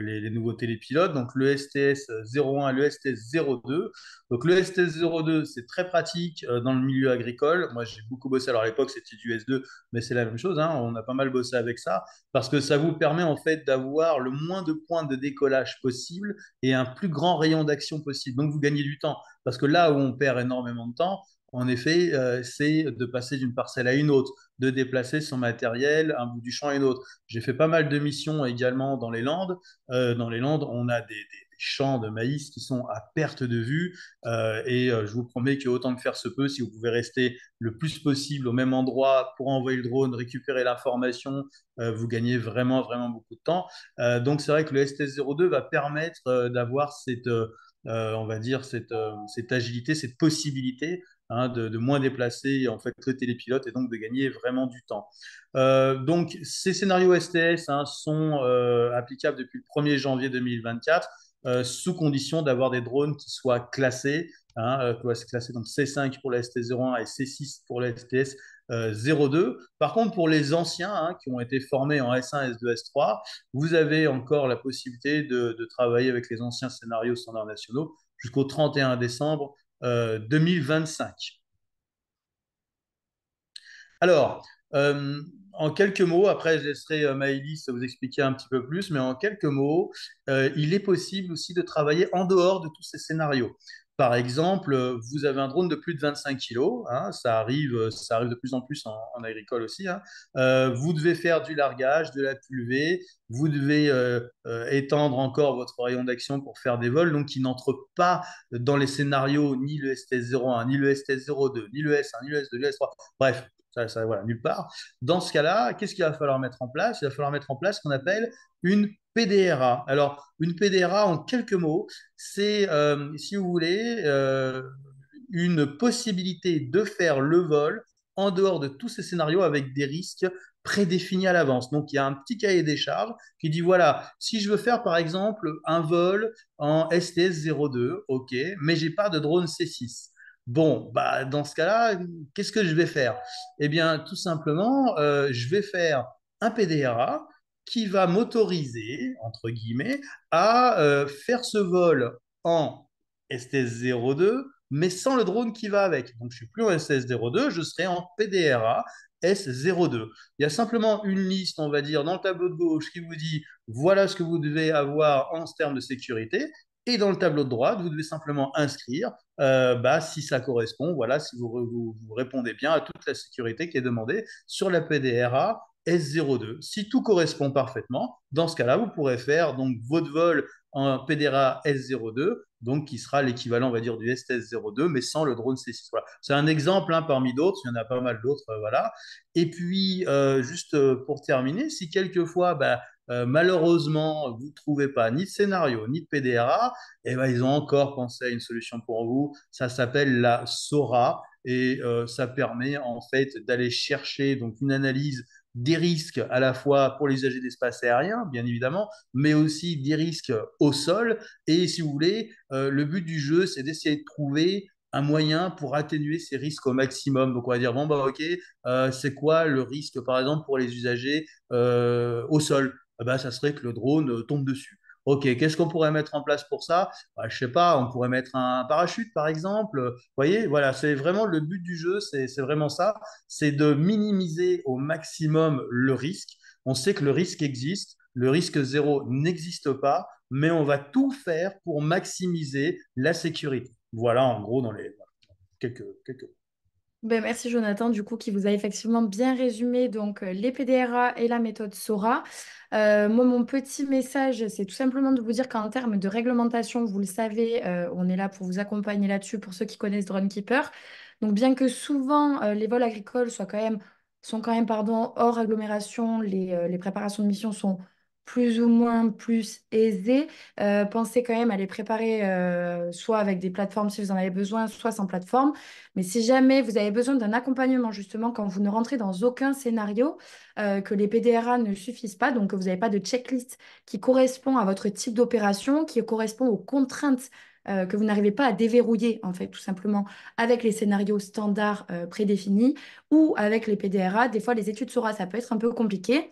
les nouveaux télépilotes, donc le STS 01 et le STS 02. Donc, le STS 02, c'est très pratique dans le milieu agricole. Moi, j'ai beaucoup bossé. Alors, à l'époque, c'était du S2, mais c'est la même chose. Hein, on a pas mal bossé avec ça parce que ça vous permet en fait d'avoir le moins de points de décollage possible et un plus grand rayon d'action possible. Donc, vous gagnez du temps parce que là où on perd énormément de temps, en effet, c'est de passer d'une parcelle à une autre, de déplacer son matériel un bout du champ à une autre. J'ai fait pas mal de missions également dans les Landes. Dans les Landes, on a des champs de maïs qui sont à perte de vue. Je vous promets que autant que faire se peut, si vous pouvez rester le plus possible au même endroit pour envoyer le drone, récupérer l'information, vous gagnez vraiment, vraiment beaucoup de temps. Donc c'est vrai que le STS-02 va permettre d'avoir on va dire, cette agilité, cette possibilité hein, de moins déplacer en fait le télépilote et donc de gagner vraiment du temps. Donc ces scénarios STS hein, sont applicables depuis le 1er janvier 2024 sous condition d'avoir des drones qui soient classés, hein, classés donc C5 pour la STS 01 et C6 pour la STS 02. Par contre, pour les anciens hein, qui ont été formés en S1, S2, S3, vous avez encore la possibilité de travailler avec les anciens scénarios standards nationaux jusqu'au 31 décembre 2025. Alors, euh, en quelques mots, après je laisserai Maëlys vous expliquer un petit peu plus, mais en quelques mots, il est possible aussi de travailler en dehors de tous ces scénarios. Par exemple, vous avez un drone de plus de 25 kg, hein, ça arrive de plus en plus en agricole aussi. Hein. Vous devez faire du largage, de la pulvée, vous devez étendre encore votre rayon d'action pour faire des vols, donc qui n'entrent pas dans les scénarios ni le STS 01, ni le STS 02, ni le S1, ni le S2, ni le S3. Bref, voilà, nulle part. Dans ce cas-là, qu'est-ce qu'il va falloir mettre en place? Il va falloir mettre en place ce qu'on appelle une PDRA. Alors, une PDRA, en quelques mots, c'est, si vous voulez, une possibilité de faire le vol en dehors de tous ces scénarios avec des risques prédéfinie à l'avance. Donc, il y a un petit cahier des charges qui dit, voilà, si je veux faire, par exemple, un vol en STS-02, OK, mais j'ai pas de drone C6. Bon, bah, dans ce cas-là, qu'est-ce que je vais faire? Eh bien, tout simplement, je vais faire un PDRA qui va m'autoriser, entre guillemets, à faire ce vol en STS-02, mais sans le drone qui va avec. Donc, je suis plus en STS-02, je serai en PDRA S02. Il y a simplement une liste, on va dire, dans le tableau de gauche qui vous dit voilà ce que vous devez avoir en termes de sécurité. Et dans le tableau de droite, vous devez simplement inscrire si ça correspond, voilà, si vous répondez bien à toute la sécurité qui est demandée sur la PDRA S02. Si tout correspond parfaitement, dans ce cas-là, vous pourrez faire donc votre vol en PDRA S02, donc qui sera l'équivalent, on va dire, du STS-02, mais sans le drone C6. Voilà. C'est un exemple parmi d'autres, il y en a pas mal d'autres, voilà. Et puis, juste pour terminer, si quelquefois, malheureusement, vous ne trouvez pas ni de scénario, ni de PDRA, eh ben, ils ont encore pensé à une solution pour vous. Ça s'appelle la SORA et ça permet en fait d'aller chercher donc une analyse des risques à la fois pour les usagers d'espace aérien, bien évidemment, mais aussi des risques au sol. Et si vous voulez, le but du jeu, c'est d'essayer de trouver un moyen pour atténuer ces risques au maximum. Donc, on va dire, bon, bah, OK, c'est quoi le risque, par exemple, pour les usagers au sol? Ça serait que le drone tombe dessus. OK, qu'est-ce qu'on pourrait mettre en place pour ça? Je ne sais pas, on pourrait mettre un parachute, par exemple. Vous voyez, voilà, c'est vraiment le but du jeu, c'est vraiment ça, c'est de minimiser au maximum le risque. On sait que le risque existe, le risque zéro n'existe pas, mais on va tout faire pour maximiser la sécurité. Voilà, en gros, dans les quelques... Ben, merci Jonathan, du coup, qui vous a effectivement bien résumé donc les PDRA et la méthode SORA. Moi, mon petit message, c'est tout simplement de vous dire qu'en termes de réglementation, vous le savez, on est là pour vous accompagner là-dessus pour ceux qui connaissent DroneKeeper. Donc, bien que souvent les vols agricoles sont quand même pardon, hors agglomération, les préparations de mission sont plus ou moins plus aisées. Pensez quand même à les préparer soit avec des plateformes si vous en avez besoin, soit sans plateforme. Mais si jamais vous avez besoin d'un accompagnement, justement, quand vous ne rentrez dans aucun scénario, que les PDRA ne suffisent pas, donc que vous n'avez pas de checklist qui correspond à votre type d'opération, qui correspond aux contraintes que vous n'arrivez pas à déverrouiller, en fait, tout simplement, avec les scénarios standards prédéfinis ou avec les PDRA. Des fois, les études SORA, ça peut être un peu compliqué.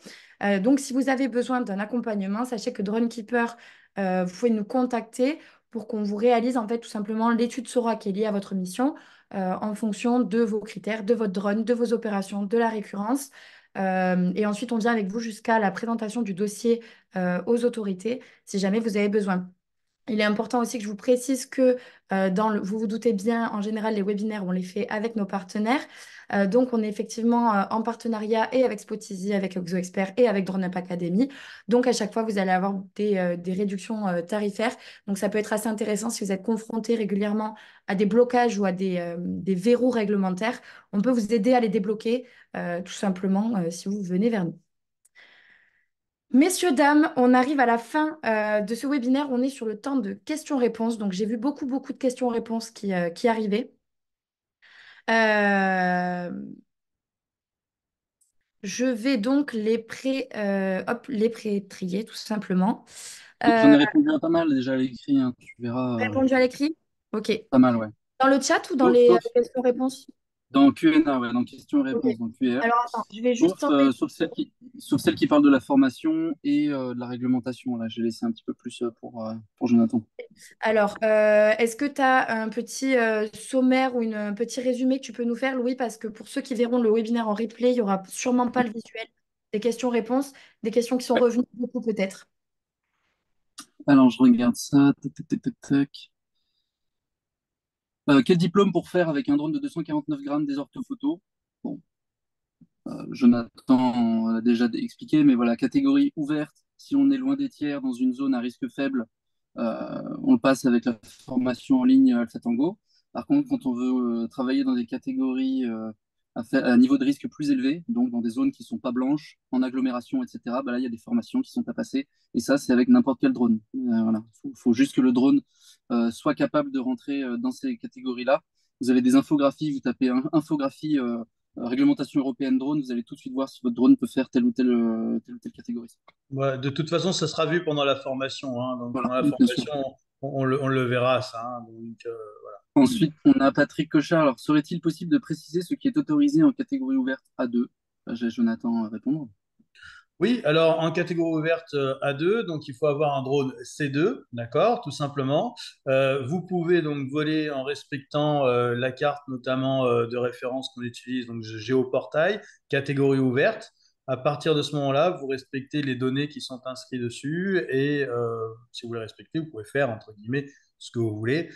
Donc, si vous avez besoin d'un accompagnement, sachez que DroneKeeper, vous pouvez nous contacter pour qu'on vous réalise, en fait, tout simplement l'étude SORA qui est liée à votre mission en fonction de vos critères, de votre drone, de vos opérations, de la récurrence. Et ensuite, on vient avec vous jusqu'à la présentation du dossier aux autorités si jamais vous avez besoin. Il est important aussi que je vous précise que vous vous doutez bien, en général, les webinaires, on les fait avec nos partenaires. Donc, on est effectivement en partenariat et avec Spotizy, avec ExoExpert et avec DroneUp Academy. Donc, à chaque fois, vous allez avoir des réductions tarifaires. Donc, ça peut être assez intéressant si vous êtes confronté régulièrement à des blocages ou à des verrous réglementaires. On peut vous aider à les débloquer, tout simplement, si vous venez vers nous. Messieurs, dames, on arrive à la fin de ce webinaire. On est sur le temps de questions-réponses. Donc, j'ai vu beaucoup, beaucoup de questions-réponses qui arrivaient. Euh, je vais donc les pré-trier, tout simplement. J'en Euh, ai répondu à pas mal déjà à l'écrit, hein. Tu verras, répondu à l'écrit? OK. pas mal, ouais. Dans le chat ou dans Sauf, les sauf questions-réponses? dans Q&A, ouais, dans questions et OK. réponses, dans QR. Alors, attends, je vais juste Sauf, sortir. sauf celle qui parle de la formation et de la réglementation. Là, j'ai laissé un petit peu plus pour Jonathan. Alors, est-ce que tu as un petit sommaire ou un petit résumé que tu peux nous faire, Louis? Parce que pour ceux qui verront le webinaire en replay, il n'y aura sûrement pas le visuel. Des questions-réponses, des questions qui sont Ouais. revenues beaucoup peut-être. Alors, je regarde ça. Tac, tac, tac, tac, tac. Quel diplôme pour faire avec un drone de 249 grammes des orthophotos? Bon, Jonathan a déjà expliqué, mais voilà, catégorie ouverte. Si on est loin des tiers dans une zone à risque faible, on le passe avec la formation en ligne Alpha Tango. Par contre, quand on veut travailler dans des catégories à niveau de risque plus élevé, donc dans des zones qui ne sont pas blanches, en agglomération, etc., bah là, il y a des formations qui sont à passer. Et ça, c'est avec n'importe quel drone. Voilà. Faut juste que le drone soit capable de rentrer dans ces catégories-là. Vous avez des infographies, vous tapez infographie réglementation européenne drone, vous allez tout de suite voir si votre drone peut faire telle ou telle catégorie. Ouais, de toute façon, ça sera vu pendant la formation, hein. Donc, Voilà, pendant la bien sûr. formation, on le verra, ça, hein. Donc, Ensuite, on a Patrick Cochard. Alors, serait-il possible de préciser ce qui est autorisé en catégorie ouverte A2? J'ai Jonathan à répondre. oui, alors en catégorie ouverte A2, donc il faut avoir un drone C2, d'accord, tout simplement. Vous pouvez donc voler en respectant la carte notamment de référence qu'on utilise, donc géoportail, catégorie ouverte. À partir de ce moment-là, vous respectez les données qui sont inscrites dessus et si vous les respectez, vous pouvez faire entre guillemets ce que vous voulez.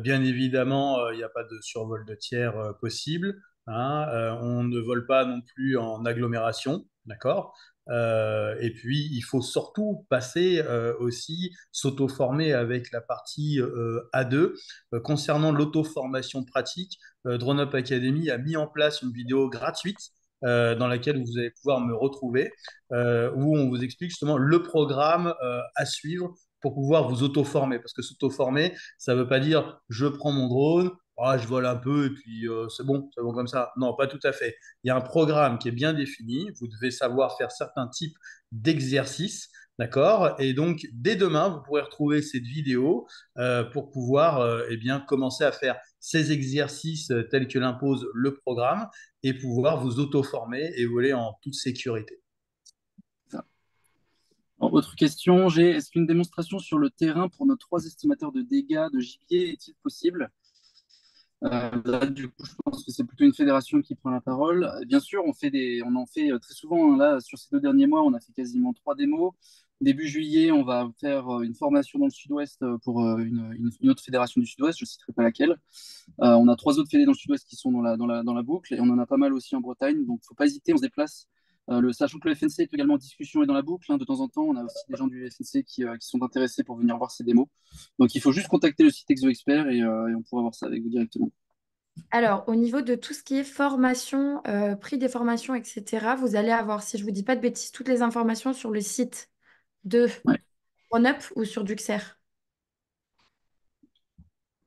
Bien évidemment, il n'y a pas de survol de tiers possible, hein. On ne vole pas non plus en agglomération, d'accord? Et puis, il faut surtout passer aussi, s'auto-former avec la partie A2. Concernant l'auto-formation pratique, Drone Up Academy a mis en place une vidéo gratuite dans laquelle vous allez pouvoir me retrouver, où on vous explique justement le programme à suivre pour pouvoir vous auto-former. Parce que s'auto-former, ça ne veut pas dire je prends mon drone, ah, je vole un peu et puis c'est bon comme ça. Non, pas tout à fait. Il y a un programme qui est bien défini. Vous devez savoir faire certains types d'exercices. D'accord? Et donc, dès demain, vous pourrez retrouver cette vidéo pour pouvoir eh bien, commencer à faire ces exercices tels que l'impose le programme et pouvoir vous auto-former et voler en toute sécurité. Ça. Alors, autre question, est-ce qu'une démonstration sur le terrain pour nos 3 estimateurs de dégâts de gibier est-il possible? Là, du coup, je pense que c'est plutôt une fédération qui prend la parole. Bien sûr, on en fait très souvent, hein. Là, sur ces 2 derniers mois, on a fait quasiment 3 démos. Début juillet, on va faire une formation dans le sud-ouest pour une autre fédération du sud-ouest, je ne citerai pas laquelle. On a 3 autres fédés dans le sud-ouest qui sont dans la boucle et on en a pas mal aussi en Bretagne. Donc, il ne faut pas hésiter, on se déplace. Sachant que le FNC est également en discussion et dans la boucle, hein, de temps en temps, on a aussi des gens du FNC qui sont intéressés pour venir voir ces démos. Donc, il faut juste contacter le site ExoExpert et on pourra voir ça avec vous directement. Alors, au niveau de tout ce qui est formation, prix des formations, etc., vous allez avoir, si je ne vous dis pas de bêtises, toutes les informations sur le site de Ouais, OneUp ou sur Duxer.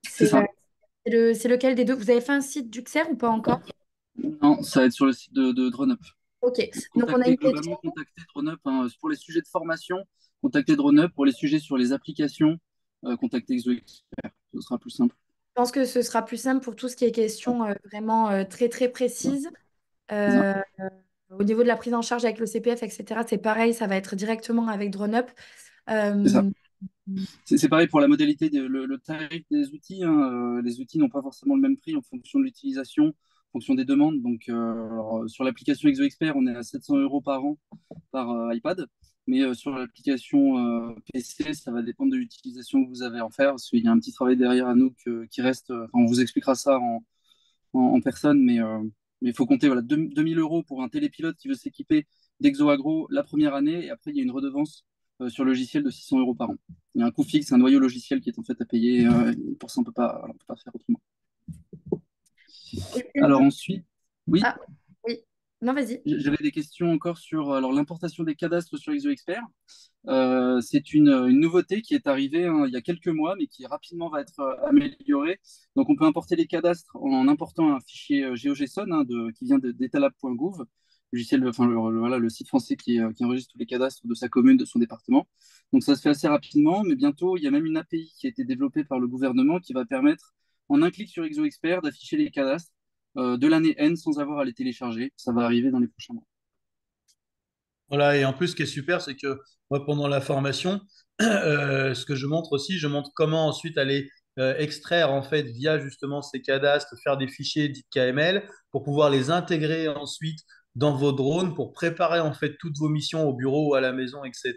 c'est C'est ça. c'est lequel des deux? Vous avez fait un site Duxer ou pas encore? Non, ça va être sur le site de DroneUp. Ok. Donc, on a une question. Globalement, contactez DroneUp, hein. Pour les sujets de formation, contactez DroneUp. Pour les sujets sur les applications, contactez ExoExpert. Ce sera plus simple. Je pense que ce sera plus simple pour tout ce qui est question vraiment très, très précise. C'est ça. Euh, Au niveau de la prise en charge avec le CPF, etc., c'est pareil, ça va être directement avec DroneUp. C'est ça. Euh, C'est pareil pour la modalité, le tarif des outils, hein. Les outils n'ont pas forcément le même prix en fonction de l'utilisation, en fonction des demandes. Donc, alors, sur l'application ExoExpert, on est à 700 euros par an par iPad. Mais sur l'application PC, ça va dépendre de l'utilisation que vous avez à en faire, parce qu'il y a un petit travail derrière à nous qui reste. Enfin, on vous expliquera ça en personne, mais il faut compter voilà, 2000 euros pour un télépilote qui veut s'équiper d'ExoAgro la première année, et après, il y a une redevance sur le logiciel de 600 euros par an. Il y a un coût fixe, un noyau logiciel qui est en fait à payer. Pour ça, on peut pas faire autrement. Alors ensuite, oui, Ah, oui. Non, vas-y. j'avais des questions encore sur alors l'implantation des cadastres sur ExoExpert. C'est une nouveauté qui est arrivée, hein, il y a quelques mois, mais qui rapidement va être améliorée. Donc, on peut importer les cadastres en important un fichier GeoJSON, hein, qui vient d'etalab.gouv, voilà, le site français qui enregistre tous les cadastres de sa commune, de son département. Donc, ça se fait assez rapidement, mais bientôt, il y a même une API qui a été développée par le gouvernement qui va permettre, en un clic sur ExoExpert, d'afficher les cadastres de l'année N sans avoir à les télécharger. Ça va arriver dans les prochains mois. Voilà, et en plus, ce qui est super, c'est que moi, pendant la formation, ce que je montre aussi, je montre comment ensuite aller extraire, en fait, via justement ces cadastres, faire des fichiers dits KML pour pouvoir les intégrer ensuite dans vos drones pour préparer, en fait, toutes vos missions au bureau ou à la maison, etc.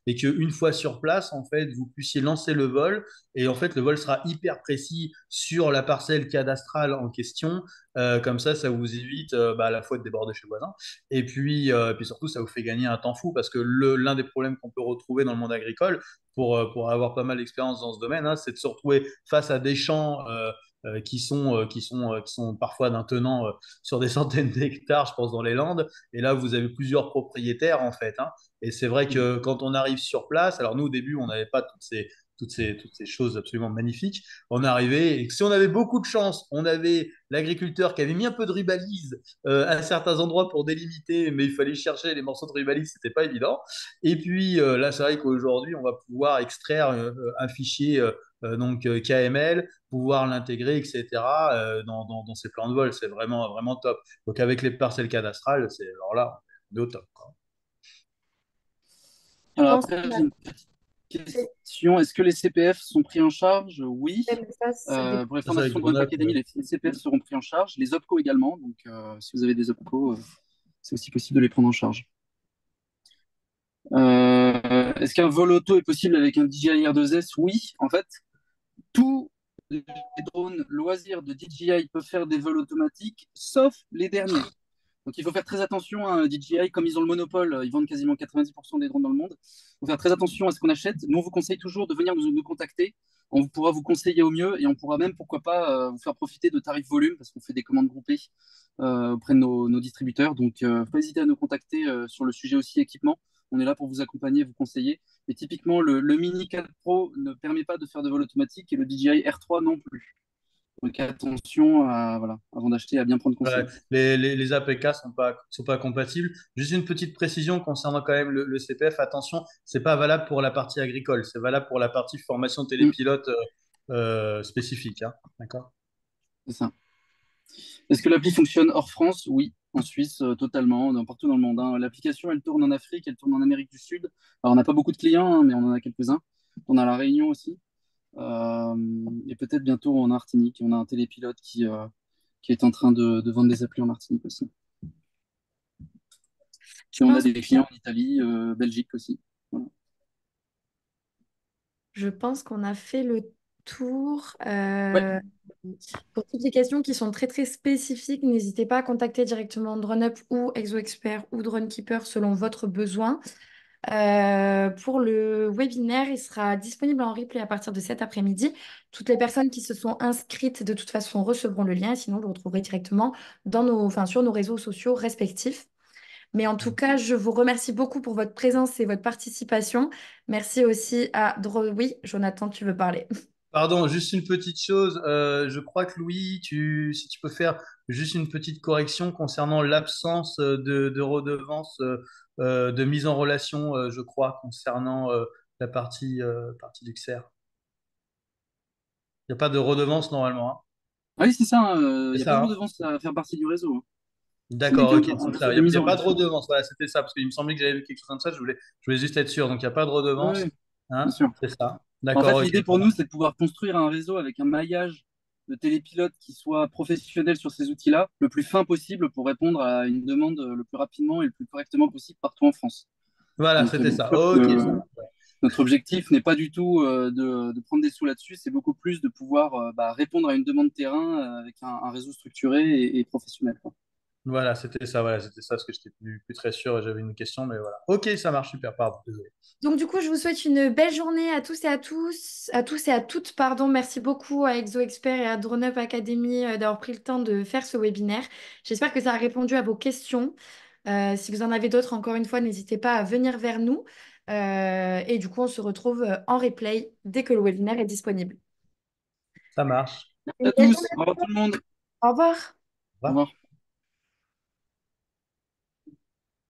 Et qu'une fois sur place, en fait, vous puissiez lancer le vol. Et en fait, le vol sera hyper précis sur la parcelle cadastrale en question. Comme ça vous évite à la fois de déborder chez le voisin puis surtout, ça vous fait gagner un temps fou parce que l'un des problèmes qu'on peut retrouver dans le monde agricole, pour avoir pas mal d'expérience dans ce domaine, hein, c'est de se retrouver face à des champs qui sont parfois d'un tenant sur des centaines d'hectares, je pense, dans les Landes. Et là, vous avez plusieurs propriétaires, en fait, hein. Et c'est vrai que quand on arrive sur place, alors nous, au début, on n'avait pas toutes ces choses absolument magnifiques. On est arrivé et si on avait beaucoup de chance, on avait l'agriculteur qui avait mis un peu de rubalise à certains endroits pour délimiter, mais il fallait chercher les morceaux de rubalise, c'était pas évident. Et puis là, c'est vrai qu'aujourd'hui, on va pouvoir extraire un fichier KML, pouvoir l'intégrer, etc. Dans ces plans de vol. C'est vraiment, vraiment top. Donc avec les parcelles cadastrales, alors là, on est au top, quoi. Je Alors pense après, qu'on a j'ai une petite fait question. Est-ce que les CPF sont pris en charge? Oui. mais ça dépend. Pour les Ça, c'est avec formations de Drone Grenoble. Academy, les CPF seront pris en charge. Les OPCO également. Donc, si vous avez des OPCO, c'est aussi possible de les prendre en charge. Est-ce qu'un vol auto est possible avec un DJI R2S? Oui. En fait, tous les drones loisirs de DJI peuvent faire des vols automatiques, sauf les derniers. Donc il faut faire très attention à DJI, comme ils ont le monopole, ils vendent quasiment 90% des drones dans le monde. Il faut faire très attention à ce qu'on achète. Nous, on vous conseille toujours de venir nous contacter. On pourra vous conseiller au mieux et on pourra même, pourquoi pas, vous faire profiter de tarifs volume parce qu'on fait des commandes groupées auprès de nos distributeurs. Donc, faut pas hésiter à nous contacter sur le sujet aussi équipement. On est là pour vous accompagner, vous conseiller. Et typiquement, le Mini 4 Pro ne permet pas de faire de vol automatique et le DJI R3 non plus. Donc attention à, voilà, avant d'acheter, à bien prendre Ouais, conseil. les APK sont pas compatibles. Juste une petite précision concernant quand même le CPF. Attention, c'est pas valable pour la partie agricole. C'est valable pour la partie formation Mm, télépilote spécifique, hein. D'accord? c'est ça. Est-ce que l'appli fonctionne hors France? Oui, en Suisse, totalement, partout dans le monde, hein. L'application, elle tourne en Afrique, elle tourne en Amérique du Sud. Alors, on n'a pas beaucoup de clients, hein, mais on en a quelques-uns. On a la Réunion aussi. Euh, et peut-être bientôt en Martinique. On a un télépilote qui est en train de vendre des applis en Martinique aussi. Je Et on a pense, des clients en Italie, Belgique aussi. Voilà. je pense qu'on a fait le tour. Ouais, Pour toutes les questions qui sont très très spécifiques, n'hésitez pas à contacter directement DroneUp ou ExoExpert ou DroneKeeper selon votre besoin. Pour le webinaire, il sera disponible en replay à partir de cet après-midi. Toutes les personnes qui se sont inscrites de toute façon recevront le lien, sinon vous le retrouverez directement sur nos réseaux sociaux respectifs. Mais en tout cas, je vous remercie beaucoup pour votre présence et votre participation. Merci aussi à Oui, Jonathan, tu veux parler. Pardon, juste une petite chose. Je crois que Louis, si tu peux faire juste une petite correction concernant l'absence de redevance de mise en relation, je crois, concernant la partie du XR. Il n'y a pas de redevance normalement, hein. ah oui, c'est ça. Il C'est n'y a pas ça, de hein? redevance à faire partie du réseau, hein. Ce n'est D'accord, qu'un ok, c'est ça. de Il mise n'y a en pas de relation. redevance. Voilà, c'était ça, parce qu'il me semblait que j'avais vu quelque chose comme ça. Je voulais juste être sûr. Donc, il n'y a pas de Oui, redevance, bien hein? sûr. C'est ça. En D'accord, fait, ok. l'idée pour nous, c'est de pouvoir construire un réseau avec un maillage de télépilotes qui soit professionnel sur ces outils-là, le plus fin possible pour répondre à une demande le plus rapidement et le plus correctement possible partout en France. Voilà, Donc, c'était bien ça. sûr Ok, que ça marche. notre objectif n'est pas du tout de prendre des sous là-dessus, c'est beaucoup plus de pouvoir répondre à une demande terrain avec un réseau structuré et professionnel, quoi. Voilà, c'était ça, parce que j'étais plus très sûr et j'avais une question, mais voilà. Ok, ça marche super, pardon, désolé. Donc du coup, je vous souhaite une belle journée à tous et à tous et à toutes, pardon. Merci beaucoup à ExoExpert et à DroneUp Academy d'avoir pris le temps de faire ce webinaire. J'espère que ça a répondu à vos questions. Si vous en avez d'autres, encore une fois, n'hésitez pas à venir vers nous. Et du coup, on se retrouve en replay dès que le webinaire est disponible. Ça marche. Une À belle tous, journée. au revoir tout le monde. Au revoir. Au Au revoir. revoir.